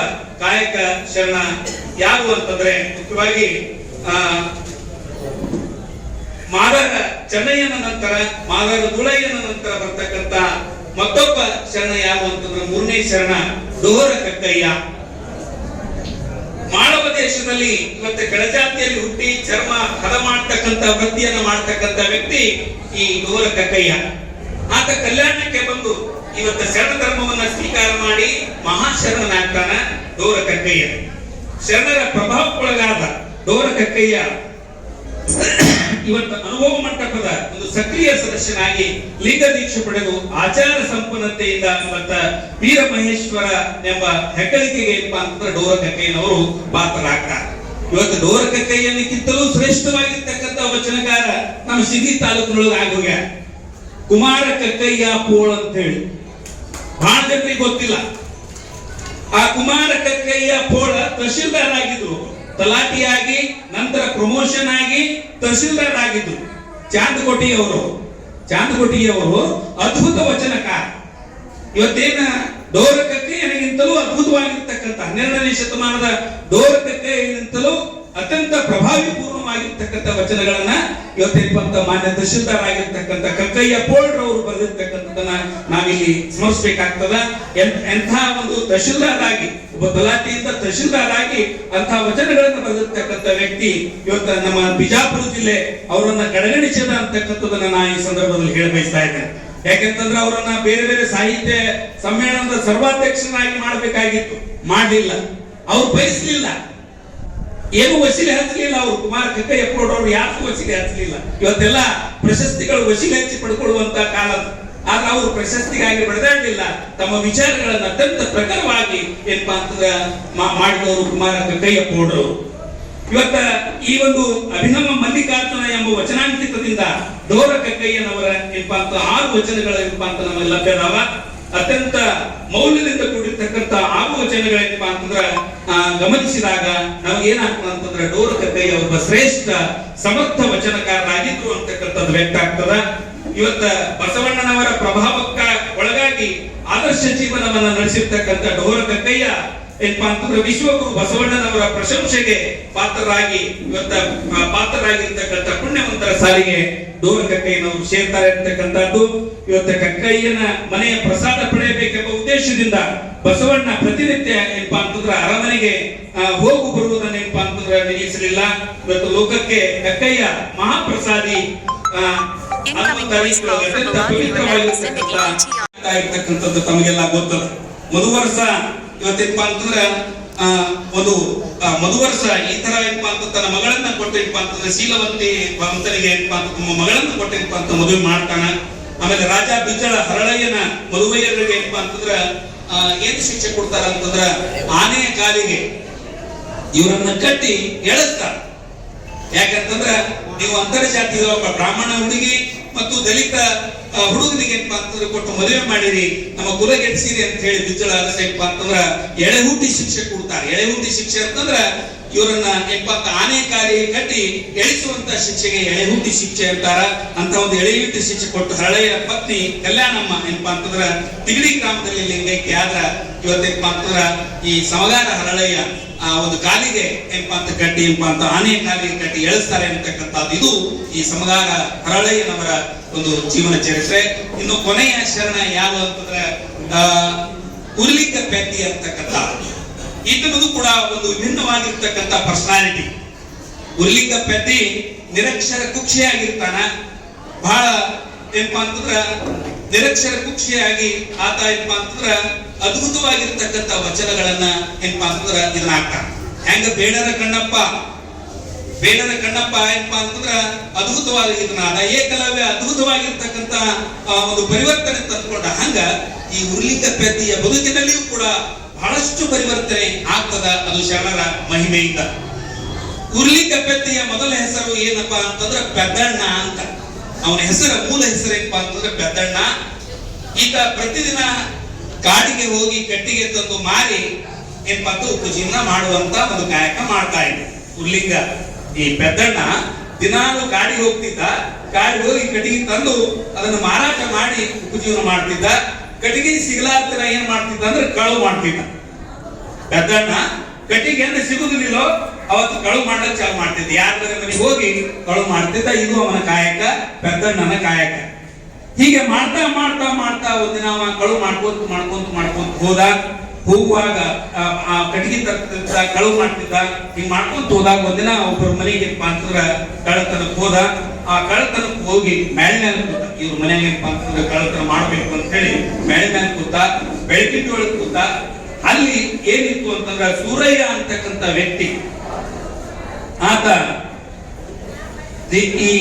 ಕಾಯಕ ಶರಣ ಯಾರು ಅಂತಂದ್ರೆ ಮುಖ್ಯವಾಗಿ ಮಾದಾರ ಚೆನ್ನಯ್ಯನ ನಂತರ, ಮಾದಾರ ಗುಳಯ್ಯನ ನಂತರ ಬರ್ತಕ್ಕಂಥ ಮತ್ತೊಬ್ಬ ಶರಣ ಯಾರು ಅಂತಂದ್ರೆ ಮೂರನೇ ಶರಣ ಡೋಹರ ಕಕ್ಕಯ್ಯ. ಮಾಳವ ದೇಶದಲ್ಲಿ ಇವತ್ತು ಕೆಳಜಾತಿಯಲ್ಲಿ ಹುಟ್ಟಿ ಚರ್ಮ ಹದ ಮಾಡ್ತಕ್ಕಂಥ ವೃತ್ತಿಯನ್ನ ಮಾಡ್ತಕ್ಕಂಥ ವ್ಯಕ್ತಿ ಈ ಡೋಹರ ಕಕ್ಕಯ್ಯ. ಆತ ಕಲ್ಯಾಣಕ್ಕೆ ಬಂದು ಇವತ್ತು ಶರಣ ಧರ್ಮವನ್ನ ಸ್ವೀಕಾರ ಮಾಡಿ ಮಹಾಶರಣನಾಗ್ತಾನ ಡೋಹರ ಕಕ್ಕಯ್ಯ. ಶರಣರ ಪ್ರಭಾವಕ್ಕೊಳಗಾದ ಡೋಹರ ಕಕ್ಕಯ್ಯ ಇವತ್ತು ಅನುಭವ ಮಂಟಪದ ಒಂದು ಸಕ್ರಿಯ ಸದಸ್ಯನಾಗಿ ಲಿಂಗ ದೀಕ್ಷೆ ಪಡೆದು ಆಚಾರ ಸಂಪನ್ನತೆಯಿಂದ ಇವತ್ತ ವೀರ ಮಹೇಶ್ವರ ಎಂಬ ಹೆಗ್ಗಳಿಕೆಗೆ ಡೋಹರ ಕಕ್ಕಯ್ಯನವರು ಪಾತ್ರರಾಗ್ತಾರೆ. ಇವತ್ತು ಡೋಹರ ಕಕ್ಕಯ್ಯನಿಗಿಂತಲೂ ಶ್ರೇಷ್ಠವಾಗಿರ್ತಕ್ಕಂಥ ವಚನಕಾರ ನಮ್ಮ ಸಿದ್ಧಿ ತಾಲೂಕಿನೊಳಗೆ ಆಗೋಗ್ಯ ಕುಮಾರ ಕಕ್ಕಯ್ಯ ಪೋಳ್ ಅಂತ ಹೇಳಿ ಬಹಳ ಜನರಿಗೆ ಗೊತ್ತಿಲ್ಲ. ಆ ಕುಮಾರ ಕಕ್ಕಯ್ಯ ಪೋಳ ತಹಶೀಲ್ದಾರ್ ಆಗಿದ್ರು, ತಲಾಟಿಯಾಗಿ ನಂತರ ಪ್ರಮೋಷನ್ ಆಗಿ ತಹಶೀಲ್ದಾರ್ ಆಗಿದ್ರು. ಚಾಂದಕೋಟಿಯವರು ಅದ್ಭುತ ವಚನಕಾರ. ಇವತ್ತೇನ ಡೋಹರ ಕಕ್ಕಯ್ಯನಿಗಿಂತಲೂ ಅದ್ಭುತವಾಗಿರ್ತಕ್ಕಂಥ 12ನೇ ಶತಮಾನದ ಡೋಹರ ಕಕ್ಕಯ್ಯನಿಗಿಂತಲೂ ಅತ್ಯಂತ ಪ್ರಭಾವಿಪೂರ್ಣವಾಗಿರ್ತಕ್ಕಂಥ ವಚನಗಳನ್ನ ಇವತ್ತೇನಂತ ಮಾನ್ಯ ತಹಶೀಲ್ದಾರ್ ಆಗಿರ್ತಕ್ಕಂಥ ಕಕ್ಕಯ್ಯ ಪೋಳ್ರವರು ಬರೆದಿರ್ತಕ್ಕಂಥದನ್ನ ನಾವಿಲ್ಲಿ ಸ್ಮರಿಸಬೇಕಾಗ್ತದ. ಎಂಥ ಒಂದು ತಹಶೀಲ್ದಾರ್ ಆಗಿ, ಒಬ್ಬ ತಲಾಟಿಯಿಂದ ತಹಶೀಲ್ದಾರ್ ಆಗಿ ಅಂತಹ ವಚನಗಳನ್ನು ಬರೆದಿರ್ತಕ್ಕಂಥ ವ್ಯಕ್ತಿ ಇವತ್ತು ನಮ್ಮ ಬಿಜಾಪುರ ಜಿಲ್ಲೆ ಅವರನ್ನ ಕಡೆಗಣಿಸಿದ ಅಂತಕ್ಕಂಥದನ್ನ ನಾ ಈ ಸಂದರ್ಭದಲ್ಲಿ ಹೇಳ ಬಯಸ್ತಾ ಇದ್ದೇನೆ. ಯಾಕೆಂತಂದ್ರೆ ಅವರನ್ನ ಬೇರೆ ಬೇರೆ ಸಾಹಿತ್ಯ ಸಮ್ಮೇಳನದ ಸರ್ವಾಧ್ಯಕ್ಷನಾಗಿ ಮಾಡಬೇಕಾಗಿತ್ತು, ಮಾಡಲಿಲ್ಲ. ಅವ್ರು ಬಯಸಲಿಲ್ಲ, ಏನು ವಸೀಲೆ ಹಚ್ಚಲಿಲ್ಲ. ಅವರು ಕುಮಾರ ಕಕ್ಕಯ್ಯ ಪೋಳ್ರವರು ಯಾರು ವಸೀಲೆ ಹಚ್ಚಲಿಲ್ಲ. ಇವತ್ತೆಲ್ಲ ಪ್ರಶಸ್ತಿಗಳು ವಸೀಲೆ ಹಚ್ಚಿ ಪಡ್ಕೊಳ್ಳುವಂತ ಕಾಲ. ಆದ್ರೆ ಅವರು ಪ್ರಶಸ್ತಿಗಾಗಿ ಬೆಳೆದಾಡಲಿಲ್ಲ, ತಮ್ಮ ವಿಚಾರಗಳನ್ನು ಅತ್ಯಂತ ಪ್ರಖರವಾಗಿ ಏನಪ್ಪಾ ಅಂತಂದ್ರೆ ಮಾಡಿದವರು ಕುಮಾರ ಕಕ್ಕಯ್ಯ ಪೋಳ್ರವರು. ಇವತ್ತ ಈ ಒಂದು ಅಭಿನವ ಮಲ್ಲಿಕಾರ್ಜುನ ಎಂಬ ವಚನಾಂಕಿತದಿಂದ ಡೋರ ಕಕ್ಕಯ್ಯನವರ ಏನಪ್ಪಾ ಅಂತ 6 ವಚನಗಳ ಏನಪ್ಪಾ ಅಂತ ನಮಗೆ ಲಭ್ಯ ಅದಾವ. ಅತ್ಯಂತ ಮೌಲ್ಯದಿಂದ ಕೂಡಿರ್ತಕ್ಕಂಥ 6 ವಚನಗಳೇನಪ್ಪಾ ಅಂತಂದ್ರ ಗಮನಿಸಿದಾಗ ನಮಗೆ ಏನಾಗ್ತದೆ ಅಂತಂದ್ರೆ ಡೋರ ಕಕ್ಕಯ್ಯ ಒಬ್ಬ ಶ್ರೇಷ್ಠ ಸಮರ್ಥ ವಚನಕಾರರಾಗಿದ್ರು ಅಂತಕ್ಕಂಥದ್ದು ವ್ಯಕ್ತ ಆಗ್ತದ. ಇವತ್ತ ಬಸವಣ್ಣನವರ ಪ್ರಭಾವಕ್ಕ ಒಳಗಾಗಿ ಆದರ್ಶ ಜೀವನವನ್ನ ನಡೆಸಿರ್ತಕ್ಕಂಥ ಡೋರ ಕಕ್ಕಯ್ಯ ಏನಪ್ಪಾ ಅಂತಂದ್ರೆ ವಿಶ್ವಗುರು ಬಸವಣ್ಣನವರ ಪ್ರಶಂಸೆಗೆ ಪಾತ್ರರಾಗಿರ್ತಕ್ಕಂಥ ಪುಣ್ಯವಂತರ ಸಾಲಿಗೆ ಡೋರ ಕಕ್ಕಯ್ಯನವರು ಸೇರ್ತಾರೆ ಅಂತಕ್ಕಂಥದ್ದು. ಇವತ್ತ ಕಕ್ಕಯ್ಯನ ಮನೆಯ ಪ್ರಸಾದ ಪಡೆಯಬೇಕೆಂಬ ಉದ್ದೇಶದಿಂದ ಬಸವಣ್ಣ ಪ್ರತಿನಿತ್ಯ ಏನಪ್ಪಾ ಅಂತಂದ್ರೆ ಅರಮನೆಗೆ ಹೋಗು ಬರುವುದನ್ನ ಏನಪ್ಪಾ ಅಂತಂದ್ರೆ ನಿಲ್ಲಿಸಲಿಲ್ಲ. ಇವತ್ತು ಲೋಕಕ್ಕೆ ಕಕ್ಕಯ್ಯ ಮಹಾಪ್ರಸಾದಿ ಇರ್ತಕ್ಕಂಥದ್ದು ತಮಗೆಲ್ಲ ಗೊತ್ತದ. ಮಧುವರ್ಷ ಇವತ್ತೇನಪ್ಪಾ ಅಂತಂದ್ರೆ ಒಂದು ಮಧುವರ್ಷ ಈ ತರ ಏನಪ್ಪಾ ಅಂತ ತನ್ನ ಮಗಳನ್ನ ಕೊಟ್ಟೇನಪ್ಪಾ ಅಂತಂದ್ರೆ ಶೀಲವಂತಿ ಭವಂತನಿಗೆ ಏನಪ್ಪಾ ಅಂತ ತಮ್ಮ ಮಗಳನ್ನ ಕೊಟ್ಟೇನಪ್ಪಾ ಅಂತ ಮದುವೆ ಮಾಡ್ತಾನ. ಆಮೇಲೆ ರಾಜ ಬಿಜ್ಜಳ ಹರಳಯ್ಯನ ಮದುವೆಯರಿಗೆ ಏನಪ್ಪಾ ಅಂತಂದ್ರ ಏನ್ ಶಿಕ್ಷೆ ಕೊಡ್ತಾರ ಅಂತಂದ್ರ ಆನೆಯ ಕಾಲಿಗೆ ಇವರನ್ನ ಕಟ್ಟಿ ಎಳಸ್ತಾರ. ಯಾಕಂತಂದ್ರ ನೀವು ಅಂತರ್ಜಾತಿ ಬ್ರಾಹ್ಮಣ ಹುಡುಗಿ ಮತ್ತು ದಲಿತ ಹುಡುಗನಿಗೆ ಏನಪ್ಪಾ ಅಂತಂದ್ರೆ ಕೊಟ್ಟು ಮದುವೆ ಮಾಡಿರಿ, ನಮ್ಮ ಕುಲಗೆಡ್ಸಿರಿ ಅಂತ ಹೇಳಿ ಬಿಜ್ಜಳ ಏನಪ್ಪಾ ಅಂತಂದ್ರ ಎಳೆಹುಟ್ಟಿ ಶಿಕ್ಷೆ ಕೊಡ್ತಾರೆ. ಎಳೆಹುಟ್ಟಿ ಶಿಕ್ಷೆ ಅಂತಂದ್ರ ಇವರನ್ನ ಏನಪ್ಪಾ ಅಂತ ಆನೆ ಕಾಲಿಗೆ ಕಟ್ಟಿ ಎಳಿಸುವಂತ ಶಿಕ್ಷೆಗೆ ಎಳೆಹುಟ್ಟಿ ಶಿಕ್ಷೆ ಅಂತಾರ. ಅಂತ ಒಂದು ಎಳೆಹುಟ್ಟಿ ಶಿಕ್ಷೆ ಕೊಟ್ಟು ಹರಳೆಯ ಪತ್ನಿ ಕಲ್ಯಾಣಮ್ಮ ಏನಪ್ಪಾ ಅಂತಂದ್ರ ತಿಗಡಿ ಗ್ರಾಮದಲ್ಲಿ ಲಿಂಗೈಕ್ಯ ಆದ್ರ ಇವತ್ತೇನಪ್ಪಾ ಅಂತಂದ್ರ ಈ ಸಮಗಾರ ಹರಳೆಯ ಒಂದು ಕಾಲಿಗೆ ಏನಪ್ಪಾ ಅಂತ ಕಟ್ಟಿ ಏನಪ್ಪಾ ಅಂತ ಆನೆ ಕಾಲಿಗೆ ಕಟ್ಟಿ ಎಳಿಸ್ತಾರೆ ಅಂತಕ್ಕಂಥದ್ದು ಇದು ಈ ಸಮಗಾರ ಹರಳಯ್ಯನವರ ಒಂದು ಜೀವನ ಚರಿತ್ರೆ. ಇನ್ನು ಕೊನೆಯ ಶರಣ ಯಾವ ಅಂತಂದ್ರೆ ಉರ್ಲಿಂಗ ಪೆದ್ದಿ ಅಂತಕ್ಕಂಥ ಇದನ್ನದು ಕೂಡ ಒಂದು ವಿಭಿನ್ನವಾಗಿರ್ತಕ್ಕಂಥ ಪರ್ಸನಾಲಿಟಿ. ಉರ್ಲಿಂಗ ಪೆದ್ದಿ ನಿರಕ್ಷರ ಕುಕ್ಷಿಯಾಗಿರ್ತಾನ. ಬಹಳ ಏನಪ್ಪಾ ಅಂತಂದ್ರ ನಿರಕ್ಷರ ಕುಕ್ಷಿಯಾಗಿ ಆತ ಏನಪ್ಪಾ ಅಂತಂದ್ರ ಅದ್ಭುತವಾಗಿರ್ತಕ್ಕಂಥ ವಚನಗಳನ್ನ ಏನಪ್ಪಾ ಅಂತಂದ್ರ ಇದನ್ನ ಹಾಕ್ತಾನ. ಹೆಂಗ ಬೇಡರ ಕಣ್ಣಪ್ಪ ಏನಪ್ಪಾ ಅಂತಂದ್ರ ಅದ್ಭುತವಾಗಿ ಇದನ್ನ ಏಕಲವ್ಯ ಅದ್ಭುತವಾಗಿರ್ತಕ್ಕಂಥ ಒಂದು ಪರಿವರ್ತನೆ ತಂದುಕೊಂಡ ಹಂಗ ಈ ಉರ್ಲಿಂಗ ಪೆದ್ದಿಯ ಬದುಕಿನಲ್ಲಿಯೂ ಕೂಡ ಬಹಳಷ್ಟು ಪರಿವರ್ತನೆ ಆಗ್ತದ. ಅದು ಶರಣರ ಮಹಿಮೆಯಿಂದ. ಉರ್ಲಿಂಗ ಪೆದ್ದಿಯ ಮೊದಲ ಹೆಸರು ಏನಪ್ಪಾ ಅಂತಂದ್ರೆ ಪೆದ್ದಣ್ಣ ಅಂತ. ಅವನ ಹೆಸರ ಮೂಲ ಹೆಸರು ಏನಪ್ಪಾ ಅಂತಂದ್ರೆ ಪೆದ್ದಣ್ಣ. ಈತ ಪ್ರತಿದಿನ ಕಾಡಿಗೆ ಹೋಗಿ ಕಟ್ಟಿಗೆ ತಂದು ಮಾರಿ ಏನಪ್ಪಾ ಅಂತ ಉಪಜೀವನ ಮಾಡುವಂತ ಒಂದು ಕಾಯಕ ಮಾಡ್ತಾ ಇದ್ದ ಉರ್ಲಿಂಗ. ಈ ಪೆದ್ದಣ್ಣ ದಿನಾಲು ಕಾಡಿಗೆ ಹೋಗ್ತಿದ್ದ. ಕಾಡಿಗೆ ಹೋಗಿ ಕಟ್ಟಿಗೆ ತಂದು ಅದನ್ನು ಮಾರಾಟ ಮಾಡಿ ಉಪಜೀವನ ಮಾಡ್ತಿದ್ದ. ಕಟ್ಟಿಗೆ ಸಿಗಲಾರ್ದ ಏನ್ ಮಾಡ್ತಿದ್ದ ಅಂದ್ರೆ ಕಳು ಮಾಡ್ತಿದ್ದ. ಪೆದ್ದಣ್ಣ ಕಟ್ಟಿಗೆಯನ್ನು ಸಿಗುದಿಲ್ಲೋ ಅವತ್ತು ಕಳು ಮಾಡಕ್ ಚಾಲು ಮಾಡ್ತಿದ್ದ. ಯಾರ ಮನೆಗೆ ಹೋಗಿ ಕಳು ಮಾಡ್ತಿದ್ದ. ಇದು ಅವನ ಕಾಯಕ, ಪೆದ್ದಣ್ಣನ ಕಾಯಕ. ಹೀಗೆ ಮಾಡ್ತಾ ಮಾಡ್ತಾ ಮಾಡ್ತಾ ಒಂದಿನ ಅವ ಕಳು ಮಾಡ್ಕೊಂತ ಹೋದ. ಹೋಗುವಾಗ ಆ ಕಟ್ಟಿಗೆ ಕಳು ಮಾಡ್ತಿದ್ದ. ಹಿಂಗ್ ಮಾಡ್ಕೊಂತ ಹೋದಾಗ ಒಂದಿನ ಒಬ್ಬರ ಮನೆಗೆ ಅಂತಂದ್ರ ಕಳ್ಳತನಕ್ಕೆ ಹೋದ. ಆ ಕಳ್ಳತನಕ್ಕೆ ಹೋಗಿ ಮೇಳಿನ ಕೂತ. ಇವ್ರ ಮನೆಗೆ ಅಂತಂದ್ರೆ ಕಳ್ಳತನ ಮಾಡ್ಬೇಕು ಅಂತ ಹೇಳಿ ಮೇಳಿನ ಕೂತ. ಬೆಳಕಿಟ್ಟು ಒಳಗೆ ಕೂತ. ಅಲ್ಲಿ ಏನಿತ್ತು ಅಂತಂದ್ರ ಸೂರಯ್ಯ ಅಂತಕ್ಕಂಥ ವ್ಯಕ್ತಿ ಆತ ಈ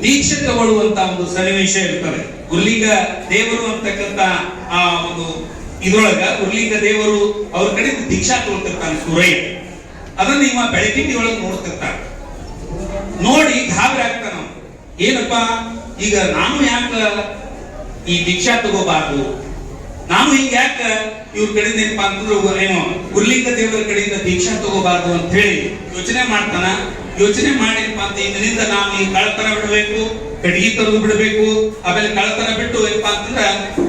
ದೀಕ್ಷೆ ತಗೊಳ್ಳುವಂತ ಒಂದು ಸನ್ನಿವೇಶ ಇರ್ತದೆ. ಉರ್ಲಿಂಗ ದೇವರು ಅಂತಕ್ಕಂಥ ಆ ಒಂದು ಇದ್ರೊಳಗ ಉರ್ಲಿಂಗ ದೇವರು ಅವ್ರ ಕಡೆ ದೀಕ್ಷಾ ತಗೊಳ್ತಿರ್ತಾನೆ ಸೂರಯ್ಯ. ಅದನ್ನ ಇವ ಬೆಳಕಿಂಡಿ ಒಳಗೆ ನೋಡ್ತಿರ್ತಾನೆ. ನೋಡಿ ಗಾಬರಿ ಆಗ್ತಾನ. ಏನಪ್ಪಾ ಈಗ ನಾನು ಯಾಕ ಈ ದೀಕ್ಷಾ ತಗೋಬಾರ್ದು, ನಾನು ಹಿಂಗ ಯಾಕ ಇವ್ರ ಕಡೆಯಿಂದ ಏನಪ್ಪಾ ಅಂತಂದ್ರೆ ಏನೋ ಉರ್ಲಿಂಗ ದೇವರ ಕಡೆಯಿಂದ ದೀಕ್ಷಾ ತಗೋಬಾರ್ದು ಅಂತ ಹೇಳಿ ಯೋಚನೆ ಮಾಡ್ತಾನ. ಯೋಚನೆ ಮಾಡಿನಪ್ಪ ಅಂತ ಇಂದಿನಿಂದ ನಾನು ಈ ಕಳ್ಳತನ ಬಿಡಬೇಕು, ಕಟ್ಟಿಗೆ ತರದು ಬಿಡಬೇಕು. ಆಮೇಲೆ ಕಳ್ಳತನ ಬಿಟ್ಟು ಏನಪ್ಪಾ ಅಂತಂದ್ರ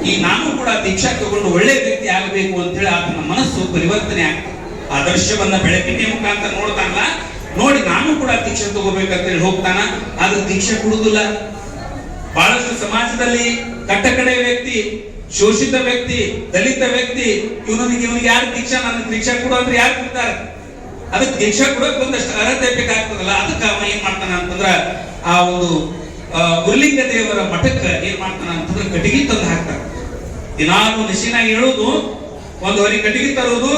ಈ ನಾನು ಕೂಡ ದೀಕ್ಷಾ ತಗೊಂಡು ಒಳ್ಳೆ ವ್ಯಕ್ತಿ ಆಗಬೇಕು ಅಂತ ಹೇಳಿ ಆತನ ಮನಸ್ಸು ಪರಿವರ್ತನೆ ಆಗ್ತದೆ. ಆದರ್ಶವನ್ನ ಬೆಳಕಿನ ಮುಖಾಂತರ ನೋಡ್ತಾನ. ನೋಡಿ ನಾನು ಕೂಡ ದೀಕ್ಷೆ ತಗೋಬೇಕಂತ ಹೇಳಿ ಹೋಗ್ತಾನ. ಆದ್ರೆ ದೀಕ್ಷೆ ಕೊಡುದಿಲ್ಲ. ಬಹಳಷ್ಟು ಸಮಾಜದಲ್ಲಿ ಕಟ್ಟಕಡೆ ವ್ಯಕ್ತಿ, ಶೋಷಿತ ವ್ಯಕ್ತಿ, ದಲಿತ ವ್ಯಕ್ತಿ ಇವನಿಗೆ ಯಾರು ದೀಕ್ಷಾ ನನಗೆ ದೀಕ್ಷಾ ಕೊಡು ಅಂದ್ರೆ ಯಾರು ಕೊಡ್ತಾರೆ? ಅದಕ್ಕೆ ದೀಕ್ಷಾ ಕೊಡೋಕೆ ಒಂದಷ್ಟು ಅರ್ಹತೆ ಬೇಕಾಗ್ತದಲ್ಲ. ಅದಕ್ಕೆ ಅವ ಏನ್ ಮಾಡ್ತಾನ ಅಂತಂದ್ರ ಆ ಒಂದು ಉರ್ಲಿಂಗ ದೇವರ ಮಠಕ್ಕೆ ಏನ್ ಮಾಡ್ತಾನ ಅಂತಂದ್ರೆ ಕಟ್ಟಿಗೆ ತಂದು ಹಾಕ್ತಾನ. ದಿನಾಲು ನಿಶಿನಾಗಿ ಹೇಳುದು, ಒಂದು ಹೊರಿ ಕಟ್ಟಿಗೆ ತರುವುದು.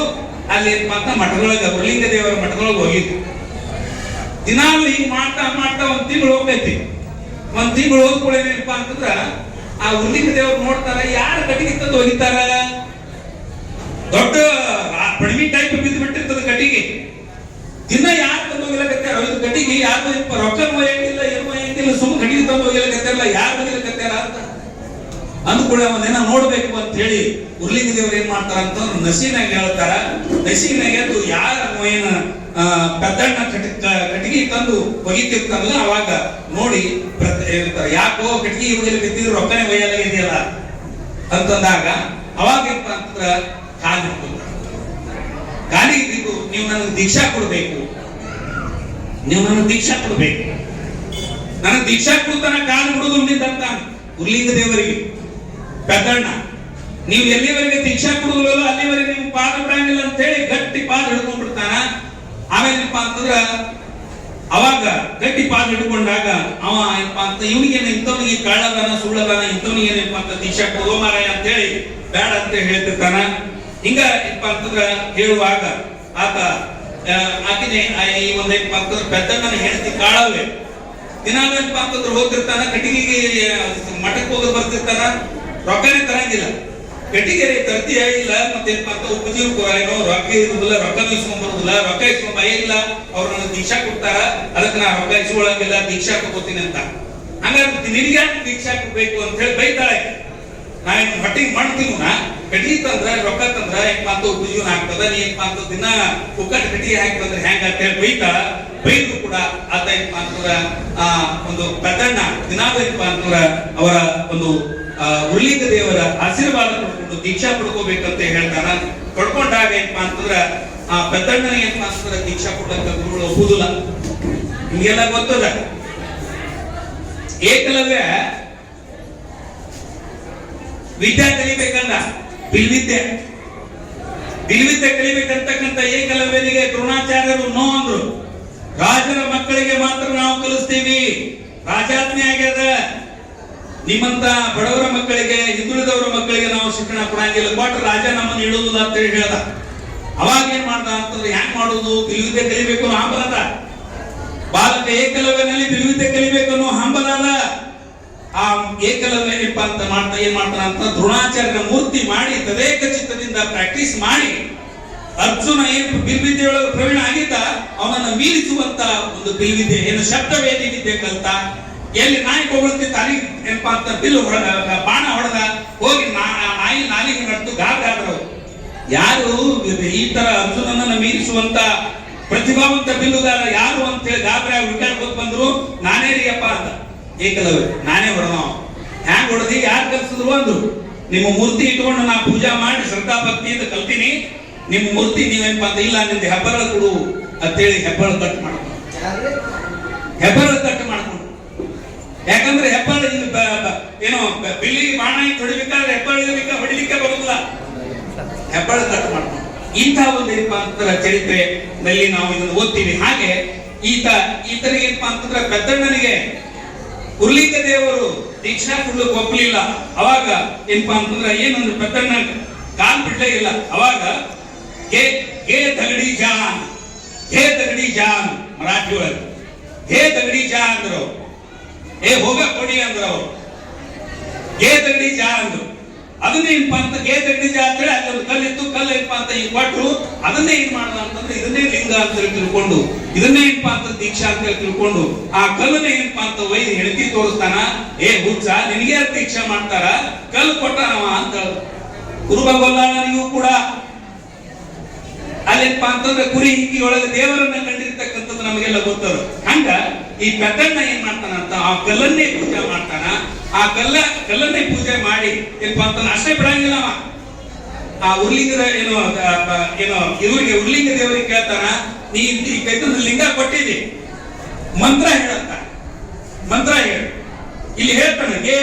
ಅಲ್ಲಿ ಏನ್ ಮಾಡ್ತಾ ಮಠದೊಳಗ ಉರ್ಲಿಂಗ ದೇವರ ಮಠದೊಳಗೆ ಹೋಗಿದ್ದು. ದಿನಾಲು ಹಿಂಗ್ ಮಾಡ್ತಾ ಮಾಡ್ತಾ ಒಂದ್ ತಿಂಗಳು ಹೋಗ್ತೈತಿ. ಒಂದ್ ತಿಂಗಳು ಹೋಗ್ಕೊಳ್ಳೇನಪ್ಪ ಅಂತಂದ್ರ ಆ ಉರ್ಲಿಂಗ ದೇವರು ನೋಡ್ತಾರ, ಯಾರು ಕಟ್ಟಿಗೆ ತಂದು ಹೋಗಿತಾರ. ದೊಡ್ಡ ಬಡವಿ ಟೈಪ್ ಬಿದ್ದು ಬಿಟ್ಟಿರ್ತದ ಕಟ್ಟಿಗೆ. ದಿನ ಯಾರು ತಂದು ಹೋಗಿಲಕತ್ತಾರ ಯಾರು ರೊಕ್ಕ ಒಯ್ಯಂಗಿಲ್ಲ, ಏನು ಒಯ್ಯಂಗಿಲ್ಲ, ಸುಮ್ ಕಡಿಗೆ ತಂದು ಒಯ್ಯಲಕತ್ತಾರಲ್ಲ, ಯಾರು ಒಯ್ಯಲಕತ್ತಾರ ಅಂತ ಅಂದ್ಕೂಡ ಅವನ್ನೇನ ನೋಡ್ಬೇಕು ಅಂತ ಹೇಳಿ ಉರ್ಲಿಂಗ ದೇವ್ರು ಏನ್ ಮಾಡ್ತಾರ ಅಂತಂದ್ರೆ ನಸಿನಾಗ ಹೇಳ್ತಾರ. ನಸಿನಾಗ ಎದ್ದು ಯಾರ ಏನ ಪೆದ್ದಣ್ಣ ಕಟ್ಟಿಗೆ ತಂದು ಒಗಿತಿರ್ತಾರಲ್ಲ ಅವಾಗ ನೋಡಿ ಯಾಕೋ ಕಟ್ಟಿಗೆ ಒಯ್ಯಲಿಕ್ಕೆ ರೊಕ್ಕನೆ ಒಯ್ಯಲಾಗಿದೆಯಲ್ಲ ಅಂತಂದಾಗ ಅವಾಗ ಏನಪ್ಪ ಅಂತಂದ್ರ ಕಾಲಿ ಕಾಲಿಗೆ ಬಿದ್ದು ನೀವು ನನಗೆ ದೀಕ್ಷಾ ಕೊಡ್ಬೇಕು, ನೀವು ನನಗೆ ದೀಕ್ಷಾ ಕೊಡ್ಬೇಕು, ನನಗೆ ದೀಕ್ಷಾ ಕೊಡ್ತಾನ ಕಾಲು ಬಿಡುದು ಅಂತ ಉರ್ಲಿಂಗ ದೇವರಿಗೆ ಪೆದ್ದಣ್ಣ. ನೀವು ಎಲ್ಲಿವರೆಗೆ ದೀಕ್ಷಾ ಕೊಡುದಿಲ್ಲ ಅಲ್ಲಿವರೆಗೆ ನೀವು ಪಾದ ಬಿಡಂಗಿಲ್ಲ ಅಂತ ಹೇಳಿ ಗಟ್ಟಿ ಪಾದ ಹಿಡ್ಕೊಂಡ್ಬಿಡ್ತಾನ. ಆಮೇಲೆಪ್ಪ ಅಂತಂದ್ರ ಅವಾಗ ಗಟ್ಟಿ ಪಾದ ಹಿಡ್ಕೊಂಡಾಗ ಅವ ಏನಪ್ಪಾ ಅಂತ ಇವನಿಗೇನ ಇಂಥವನಿಗೆ ಕಳ್ಳದಾನ ಸುಳ್ಳದಾನ ಇಂಥವನಿಗೆ ಏನಪ್ಪಾ ಅಂತ ದೀಕ್ಷಾ ಕೊಡೋ ಮಾರಾಯ ಅಂತ ಹೇಳಿ ಬೇಡ ಅಂತ ಹೇಳ್ತಿರ್ತಾನ. ಹಿಂಗ ಏನಪ್ಪಾ ಅಂತಂದ್ರ ಹೇಳುವಾಗ ಆತ ಆಕಿನೇ ಈ ಒಂದೇನಪ್ಪಾ ಅಂತಂದ್ರ ಪೆದ್ದಣ್ಣನ ಹೆಂಡತಿ ಕಾಳವೇ ದಿನಾಲು ಏನಪ್ಪಾ ಅಂತಂದ್ರ ಹೋಗ್ತಿರ್ತಾನ, ಕಟ್ಟಿಗೆಗೆ ಮಠಕ್ಕೆ ಹೋಗಿ ಬರ್ತಿರ್ತಾನ, ರೊಕ್ಕನೇ ತರಂಗಿಲ್ಲ, ಕಟ್ಟಿಗೆ ತರ್ತಿಯ ಇಲ್ಲ, ಮತ್ತೇನಪ್ಪ ಅಂತ ಉಪಜೀವಕೇನೋ ರೊಕ್ಕ ಇರುದಿಲ್ಲ, ರೊಕ್ಕ ಇಸ್ಕೊಂಡ್ ಬರುದಿಲ್ಲ, ರೊಕ್ಕ ಇಸ್ಕೊಂಡ್ ಭಯ ಇಲ್ಲ, ಅವ್ರು ನನಗೆ ದೀಕ್ಷಾ ಕೊಡ್ತಾರ, ಅದಕ್ಕೆ ನಾ ರೊಕ್ಕ ಇಸ್ಕೊಳಂಗಿಲ್ಲ, ದೀಕ್ಷಾ ಕೊಡ್ತೀನಿ ಅಂತ. ಹಂಗಾದ್ರೆ ನಿನಗೆ ದೀಕ್ಷಾ ಕೊಡ್ಬೇಕು ಅಂತ ಹೇಳಿ ಬೈತಾಳೆ. ನಾವೇನು ಹೊಟ್ಟಿಗೆ ಮಾಡ್ತೀವಿ ಕಟ್ಟಿಗೆ ತಂದ್ರ ರೊಕ್ಕ ತಂದ್ರ ಏನಪ್ಪ ಅಂತ ಉಪಜೀವನ ಆಗ್ತದ, ನೀ ಏನಪ್ಪ ಅಂತ ದಿನ ಕುಕ್ಕಟ್ ಕಟ್ಟಿಗೆ ಹಾಕಿ ಬಂದ್ರೆ ಹೆಂಗ ಅಂತ ಹೇಳಿ ಬೈತಾಳ. ಬೈದ್ರು ಕೂಡ ಆತ ಏನಪ್ಪ ಅಂತಂದ್ರ ಒಂದು ಪೆದ್ದಣ್ಣ ದಿನಾಲು ಏನಪ್ಪ ಅಂತಂದ್ರ ಅವರ ಒಂದು ಉರ್ಲಿಂಗ ದೇವರ ಆಶೀರ್ವಾದ ಪಡ್ಕೊಂಡು ದೀಕ್ಷಾ ಪಡ್ಕೋಬೇಕಂತ ಹೇಳ್ತಾನ. ಪಡ್ಕೊಂಡಾಗ ಏನಪ್ಪಾ ಅಂತಂದ್ರ ಆ ಪೆದ್ದಣ್ಣ ಏನಪ್ಪಾ ಅಂತಂದ್ರ ದೀಕ್ಷಾ ಕೊಡಕ ಗುರುಗಳು ಒಪ್ಪುದಿಲ್ಲ. ನಿಮ್ಗೆಲ್ಲ ಗೊತ್ತದ, ಏಕಲವ್ಯ ವಿದ್ಯಾ ಕಲಿಬೇಕಂದ, ಬಿಲ್ವಿದ್ಯೆ ಕಲಿಬೇಕಂತಕ್ಕಂಥ ಏಕಲವ್ಯನಿಗೆ ದ್ರೋಣಾಚಾರ್ಯರು ನೋ ಅಂದ್ರು. ರಾಜರ ಮಕ್ಕಳಿಗೆ ಮಾತ್ರ ನಾವು ಕಲಿಸ್ತೀವಿ, ರಾಜಾಜ್ಞೆ ಆಗ್ಯದ, ನಿಮ್ಮಂತ ಬಡವರ ಮಕ್ಕಳಿಗೆ ಹಿಂದುಳಿದವರ ಮಕ್ಕಳಿಗೆ ನಾವು ಶಿಕ್ಷಣ ಕೊಡಂಗಿಲ್ಲ, ಕೊಟ್ಟ ರಾಜ ನಮ್ಮನ್ನು ಇಡುವುದಿಲ್ಲ ಅಂತ ಹೇಳಿ ಹೇಳ್ದ. ಅವಾಗ ಏನ್ ಮಾಡ್ದ ಅಂತಂದ್ರೆ ಹೆಂಗ್ ಮಾಡುದು, ಬಿಲ್ವಿದ್ಯೆ ಕಲಿಬೇಕು ಅನ್ನೋ ಹಂಬಲದ ಬಾಲಕ ಏಕಲವ್ಯನಲ್ಲಿ ಬಿಲ್ವಿದ್ಯೆ ಕಲಿಬೇಕು ಅನ್ನೋ ಹಂಬಲದ. ಆ ಏಕಲವ್ಯ ಏನಪ್ಪ ಅಂತ ಏನ್ ಮಾಡ್ತಾನ ಅಂತ ದ್ರೋಣಾಚಾರ್ಯನ ಮೂರ್ತಿ ಮಾಡಿ ತದೇಕ ಚಿತ್ತದಿಂದ ಪ್ರಾಕ್ಟೀಸ್ ಮಾಡಿ ಅರ್ಜುನ ಏನು ಬಿಲ್ವಿದ್ಯೆಯೊಳಗೆ ಪ್ರವೀಣ ಆಗಿದ್ದ ಅವನನ್ನ ಮೀರಿಸುವಂತ ಒಂದು ಬಿಲ್ವಿದ್ಯೆ ಏನು ಶಬ್ದವೇದಿ ವಿದ್ಯೆ ಕಲ್ತ. ಎಲ್ಲಿ ನಾಯಿ ಕೊಗೊಳ್ತಿತ್ತು ಅಲ್ಲಿ ಏನಪ್ಪಾ ಅಂತ ಬಿಲ್ಲು ಬಾಣ ಹೊಡೆದ, ಹೋಗಿ ನಾಯಿ ನಾಲಿಗೆ ನಡ್ದು ಗಾಬರಾದ್ರು. ಯಾರು ಈ ತರ ಅರ್ಜುನನನ್ನ ಮೀರಿಸುವಂತ ಪ್ರತಿಭಾವಂತ ಬಿಲ್ಲುಗಾರ ಯಾರು ಅಂತ ಹೇಳಿ ಗಾಬರಿ ಹುಡುಕಾಡ್ಕೊಂಡು ಬಂದ್ರು. ನಾನೇ ರೀಯಪ್ಪ ಅಂತ ಏಕಲವ್ಯ, ನಾನೇ ಹೊಡೆದ. ಹ್ಯಾಂಗ್ ಹೊಡೆದಿ, ಯಾರು ಕಲ್ಸಿದ್ರು ಅಂದ್ರು. ನಿಮ್ಮ ಮೂರ್ತಿ ಇಟ್ಕೊಂಡು ನಾ ಪೂಜಾ ಮಾಡಿ ಶ್ರದ್ಧಾ ಭಕ್ತಿಯಿಂದ ಕಲ್ತೀನಿ, ನಿಮ್ಮ ಮೂರ್ತಿ ನೀವೇನಪ್ಪ ಅಂತ ಇಲ್ಲ ನಿಮ್ದು ಹೆಬ್ಬರ ಕೊಡು ಅಂತೇಳಿ ಹೆಬ್ಬಳ ಕಟ್ ಮಾಡ್ಕೊಂಡು ಯಾಕಂದ್ರೆ ಹೆಬ್ಬಾಳ ಏನೋ ಬಿಲ್ಲಿಗೆ ಬಾಣ ಹೊಡಿಬೇಕಾದ್ರೆ ಹೆಬ್ಬಾಳಿಗೆ ಹೊಡಿಲಿಕ್ಕೆ ಬರುದಿಲ್ಲ, ಹೆಬ್ಬಾಳ ಕಟ್ ಮಾಡ್ಕೊಂಡು. ಇಂಥ ಒಂದು ಏನಪ್ಪಾ ಅಂತಂದ್ರೆ ಚರಿತ್ರೆಯಲ್ಲಿ ನಾವು ಇದನ್ನು ಓದ್ತೀವಿ. ಹಾಗೆ ಈತರಿಗೆ ಏನಪ್ಪಾ ಅಂತಂದ್ರೆ ಪೆದ್ದಣ್ಣನಿಗೆ ಉರ್ಲಿಂಗ ದೇವರು ದೀಕ್ಷಾ ಕೊಡ್ಲಿಕ್ಕೆ ಒಪ್ಪಲಿಲ್ಲ. ಅವಾಗ ಏನಪ್ಪಾ ಅಂತಂದ್ರೆ ಏನಂದ್ರೆ ಪೆದ್ದಣ್ಣ ಕಾಲ್ ಬಿಡ್ಲೇ ಇಲ್ಲ. ಅವಾಗ ಹೇ ದಗಡಿ ಜಾನ್ ಮರಾಠಿ ಒಳಗೆ ಹೇ ದಗಡಿ ಜಾ ಅಂದ್ರು, ಏ ಹೋಗ ಕೊಡಿ ಅಂದ್ರ ಅವರು, ಗೇ ದಗಡಿ ಜಾ ಅಂದ್ರು. ಅದನ್ನೇ ಏನಪ್ಪಾ ಅಂತ ಗೇ ದಗಡಿ ಜಾ ಅಂತೇಳಿ ಅಲ್ಲೊಂದು ಕಲ್ಲಿತ್ತು, ಕಲ್ಲು ಏನಪ್ಪಾ ಅಂತ ಈಗ ಕೊಟ್ರು. ಅದನ್ನೇ ಏನ್ ಮಾಡ್ದ ಅಂತಂದ್ರೆ ಇದನ್ನೇ ಲಿಂಗ ಅಂತ ತಿಳ್ಕೊಂಡು, ಇದನ್ನೇ ಏನಪ್ಪಾ ಅಂತ ದೀಕ್ಷಾ ಅಂತ ತಿಳ್ಕೊಂಡು ಆ ಕಲ್ಲನ್ನೇ ಏನಪ್ಪಾ ಅಂತ ಒಯ್ದು ಹೆಣತಿ ತೋರಿಸ್ತಾನ. ಏ ಹುಚ್ಚ, ನಿನಗೆ ದೀಕ್ಷಾ ಮಾಡ್ತಾರ, ಕಲ್ಲು ಕೊಟ್ಟಾನವ ಅಂತ. ಕುರುಬಗೊಲ್ಲನಿಗೂ ಕೂಡ ಅಲ್ಲೇನಪ್ಪಾ ಅಂತಂದ್ರೆ ಕುರಿ ಹಿಂಗಿ ಒಳಗೆ ದೇವರನ್ನ ಕಂಡಿರ್ತಕ್ಕಂಥದ್ದು ನಮಗೆಲ್ಲ ಗೊತ್ತದು. ಹಂಗ ಈ ಪೆದ್ದಣ್ಣ ಏನ್ ಮಾಡ್ತಾನಂತ ಆ ಕಲ್ಲನ್ನೇ ಪೂಜೆ ಮಾಡ್ತಾನ. ಆ ಕಲ್ಲನ್ನೇ ಪೂಜೆ ಮಾಡಿ ಏನಪ್ಪಾ ಅಂತ ಅಷ್ಟೇ ಬಿಡಂಗಿಲ್ಲ ಅವ. ಆ ಉರ್ಲಿಂಗದ ಏನೋ ಇವರಿಗೆ ಉರ್ಲಿಂಗ ದೇವರಿಗೆ ಕೇಳ್ತಾನ, ನೀ ಈ ಕೈತಂದ್ರೆ ಲಿಂಗ ಕೊಟ್ಟಿದಿ, ಮಂತ್ರ ಹೇಳಂತ, ಮಂತ್ರ ಹೇಳು. ಇಲ್ಲಿ ಹೇಳ್ತಾನೆ ಗೇ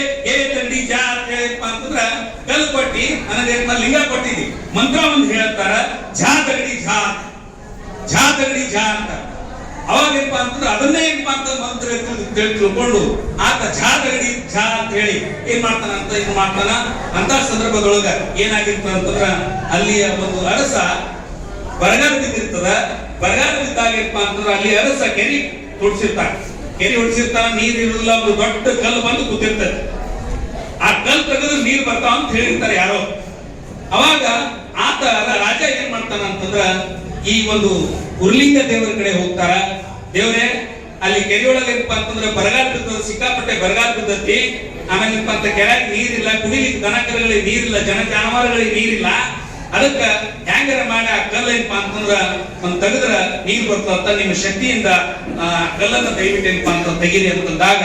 ತಂಡಿ ಜಾ ಅಂತ ಹೇಳಿಪ್ಪ ಅಂತಂದ್ರ ಕಲ್ ಕೊಟ್ಟಿ ನನಗೆ ಲಿಂಗ ಕೊಟ್ಟಿದಿ, ಮಂತ್ರ ಒಂದು ಹೇಳ್ತಾರ, ಝಾ ತಗಡಿ ಝಾ ಅಂತ. ಅವಾಗ ಏನಪ್ಪಾ ಅಂತಂದ್ರೆ ಅದನ್ನೇ ಏನಪ್ಪಾ ಅಂತ ಮಂತ್ರ ತಿಳ್ಕೊಂಡು ಆತ ಝಾ ತಗಡಿ ಝಾ ಅಂತ ಹೇಳಿ ಏನ್ ಮಾಡ್ತಾನ ಅಂತ ಇದು ಮಾಡ್ತಾನ. ಅಂತ ಸಂದರ್ಭದೊಳಗ ಏನಾಗಿರ್ತದ ಅಂತಂದ್ರ ಅಲ್ಲಿಯ ಒಂದು ಅರಸ ಬರಗಾಲ ಬಿದ್ದಿರ್ತದ. ಬರಗಾಲ ಬಿದ್ದಾಗ ಏನಪ್ಪಾ ಅಂತಂದ್ರ ಅಲ್ಲಿ ಅರಸ ಕೆರಿ ಹೊಡ್ಸಿರ್ತಾನ, ನೀರ್ ಇರುದಿಲ್ಲ, ಒಂದು ದೊಡ್ಡ ಕಲ್ಲು ಬಂದು ಕೂತಿರ್ತದೆ. ಆ ಕಲ್ಲು ತೆಗೆದು ನೀರ್ ಬರ್ತಾವ ಅಂತ ಹೇಳಿರ್ತಾರೆ ಯಾರೋ. ಅವಾಗ ಆತ ರಾಜ ಏನ್ ಮಾಡ್ತಾನ ಅಂತಂದ್ರ ಈ ಒಂದು ಉರ್ಲಿಂಗ ದೇವರ ಕಡೆ ಹೋಗ್ತಾರ. ದೇವರೇ ಅಲ್ಲಿ ಕೆರೆಯೊಳಗೆ ಏನಪ್ಪಾ ಅಂತಂದ್ರೆ ಬರಗಾಲ ಬಿದ್ದದ, ಸಿಕ್ಕಾಪಟ್ಟೆ ಬರಗಾಲ ಬಿದ್ದತಿ. ಆಮೇಲೆ ಏನಪ್ಪಾ ಅಂತ ಕೆರೆಗೆ ನೀರಿಲ್ಲ, ಕುಡಿಲಿಕ್ಕೆ ದನ ಕರುಗಳಿಗೆ ನೀರಿಲ್ಲ, ಜನ ಜಾನುವಾರುಗಳಿಗೆ ನೀರಿಲ್ಲ. ಅದಕ್ಕ ಹ್ಯಾಂಗರ ಮಾಡಿ ಆ ಕಲ್ಲ ಏನಪ್ಪಾ ಅಂತಂದ್ರ ಒಂದ್ ತೆಗೆದ್ರ ನೀರ್ ಬರ್ತದಂತ, ನಿಮ್ಮ ಶಕ್ತಿಯಿಂದ ಆ ಕಲ್ಲನ್ನ ದಯವಿಟ್ಟು ಏನಪ್ಪಾ ಅಂತ ತೆಗೀರಿ ಅಂತಂದಾಗ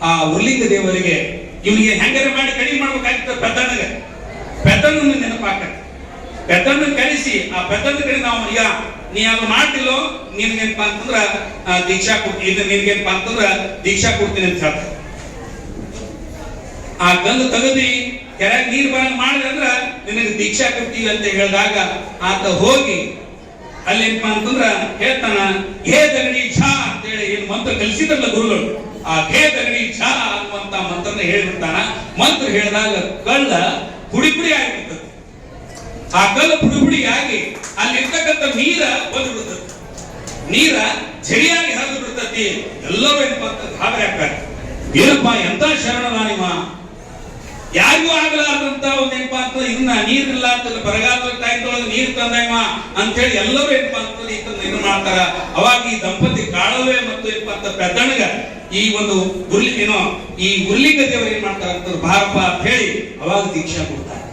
ಆ ಉರ್ಲಿಂಗ ದೇವರಿಗೆ ಇವನಿಗೆ ಹೆಂಗಾರ ಮಾಡಿ ಕಡಿಮೆ ಮಾಡ್ಬೇಕಾಗ್ತದೆ. ಪೆದ್ದಣ್ಣ ನೆನಪಾಕತ್ತೆ. ಪೆದ್ದಣ್ಣ ಕರೆಸಿ ಆ ಪೆದ್ದಣ್ಣ ಕಡೆ ನಾವು ಈಗ ನೀ ಅದು ಮಾಡ್ತಿಲ್ಲೋ ನಿನ್ಗೇನಪ್ಪಾ ಅಂತಂದ್ರ ದೀಕ್ಷಾ ಕೊಡ್ತೀನಿ, ನಿನ್ಗೇನಪ್ಪಾ ಅಂತಂದ್ರ ದೀಕ್ಷಾ ಕೊಡ್ತೀನಿ ಅಂತ ಹೇಳ್ತಾರೆ. ಆ ಕಲ್ಲು ತೆಗದಿ ಕೆರೆಗೆ ನೀರ್ ಬರಂಗ್ ಮಾಡಿದ್ರೆ ಅಂದ್ರ ನಿನಗೆ ದೀಕ್ಷಾ ಕೊಡ್ತೀವಿ ಅಂತ ಹೇಳಿದಾಗ ಆತ ಹೋಗಿ ಅಲ್ಲಿ ಏನಪ್ಪಾ ಅಂತಂದ್ರ ಹೇಳ್ತಾನ, ಹೇ ದಗಡಿ ಛಾ ಅಂತ ಹೇಳಿ ಏನ್ ಮಂತ್ರ ಕಲಿಸಿದ್ರಲ್ಲ ಗುರುಗಳು, ಆ ಹೇ ದಗಡಿ ಛಾ ಅನ್ನುವಂತ ಮಂತ್ರನ ಹೇಳ್ಬಿಡ್ತಾನ. ಮಂತ್ರ ಹೇಳಿದಾಗ ಕಳ್ಳ ಪುಡಿ ಪುಡಿ ಆಗಿಬಿಡ್ತದೆ. ಆ ಕಲ್ಲು ಪುಡಿ ಪುಡಿ ಆಗಿ ಅಲ್ಲಿ ಇರ್ತಕ್ಕಂಥ ನೀರ ಬಂದು ಬಿಡ್ತದೆ, ನೀರ ಝರಿಯಾಗಿ ಹರಿದು ಬಿಡ್ತತಿ. ಎಲ್ಲರೂ ಏನಪ್ಪಾ ಅಂತ ಗಾಬರಿ ಆಗ್ತಾರೆ. ಏನಪ್ಪಾ ಎಂತ ಶರಣದಾನಿವ, ಯಾರಿಗೂ ಆಗಲಾರ್ದಂತ ಒಂದೇನಪ್ಪಾ ಅಂತ ಇದನ್ನ ನೀರಿಲ್ಲ ಅಂತ ಬರಗಾಲದ ಟೈಮ್ದೊಳಗೆ ನೀರು ತಂದವ ಅಂತ ಹೇಳಿ ಎಲ್ಲರೂ ಏನಪ್ಪಾ ಅಂತ ಇದನ್ನ ಮಾಡ್ತಾರ. ಅವಾಗ ಈ ದಂಪತಿ ಕಾಳವೆ ಮತ್ತು ಏನಪ್ಪಾ ಅಂತ ಪೆದ್ದಣ್ಣಗ ಈ ಒಂದು ಈ ಉರ್ಲಿಂಗ ದೇವರು ಏನ್ ಮಾಡ್ತಾರ ಅಂತ ಬಾರಪ್ಪ ಅಂತ ಹೇಳಿ ಅವಾಗ ದೀಕ್ಷಾ ಕೊಡ್ತಾರೆ.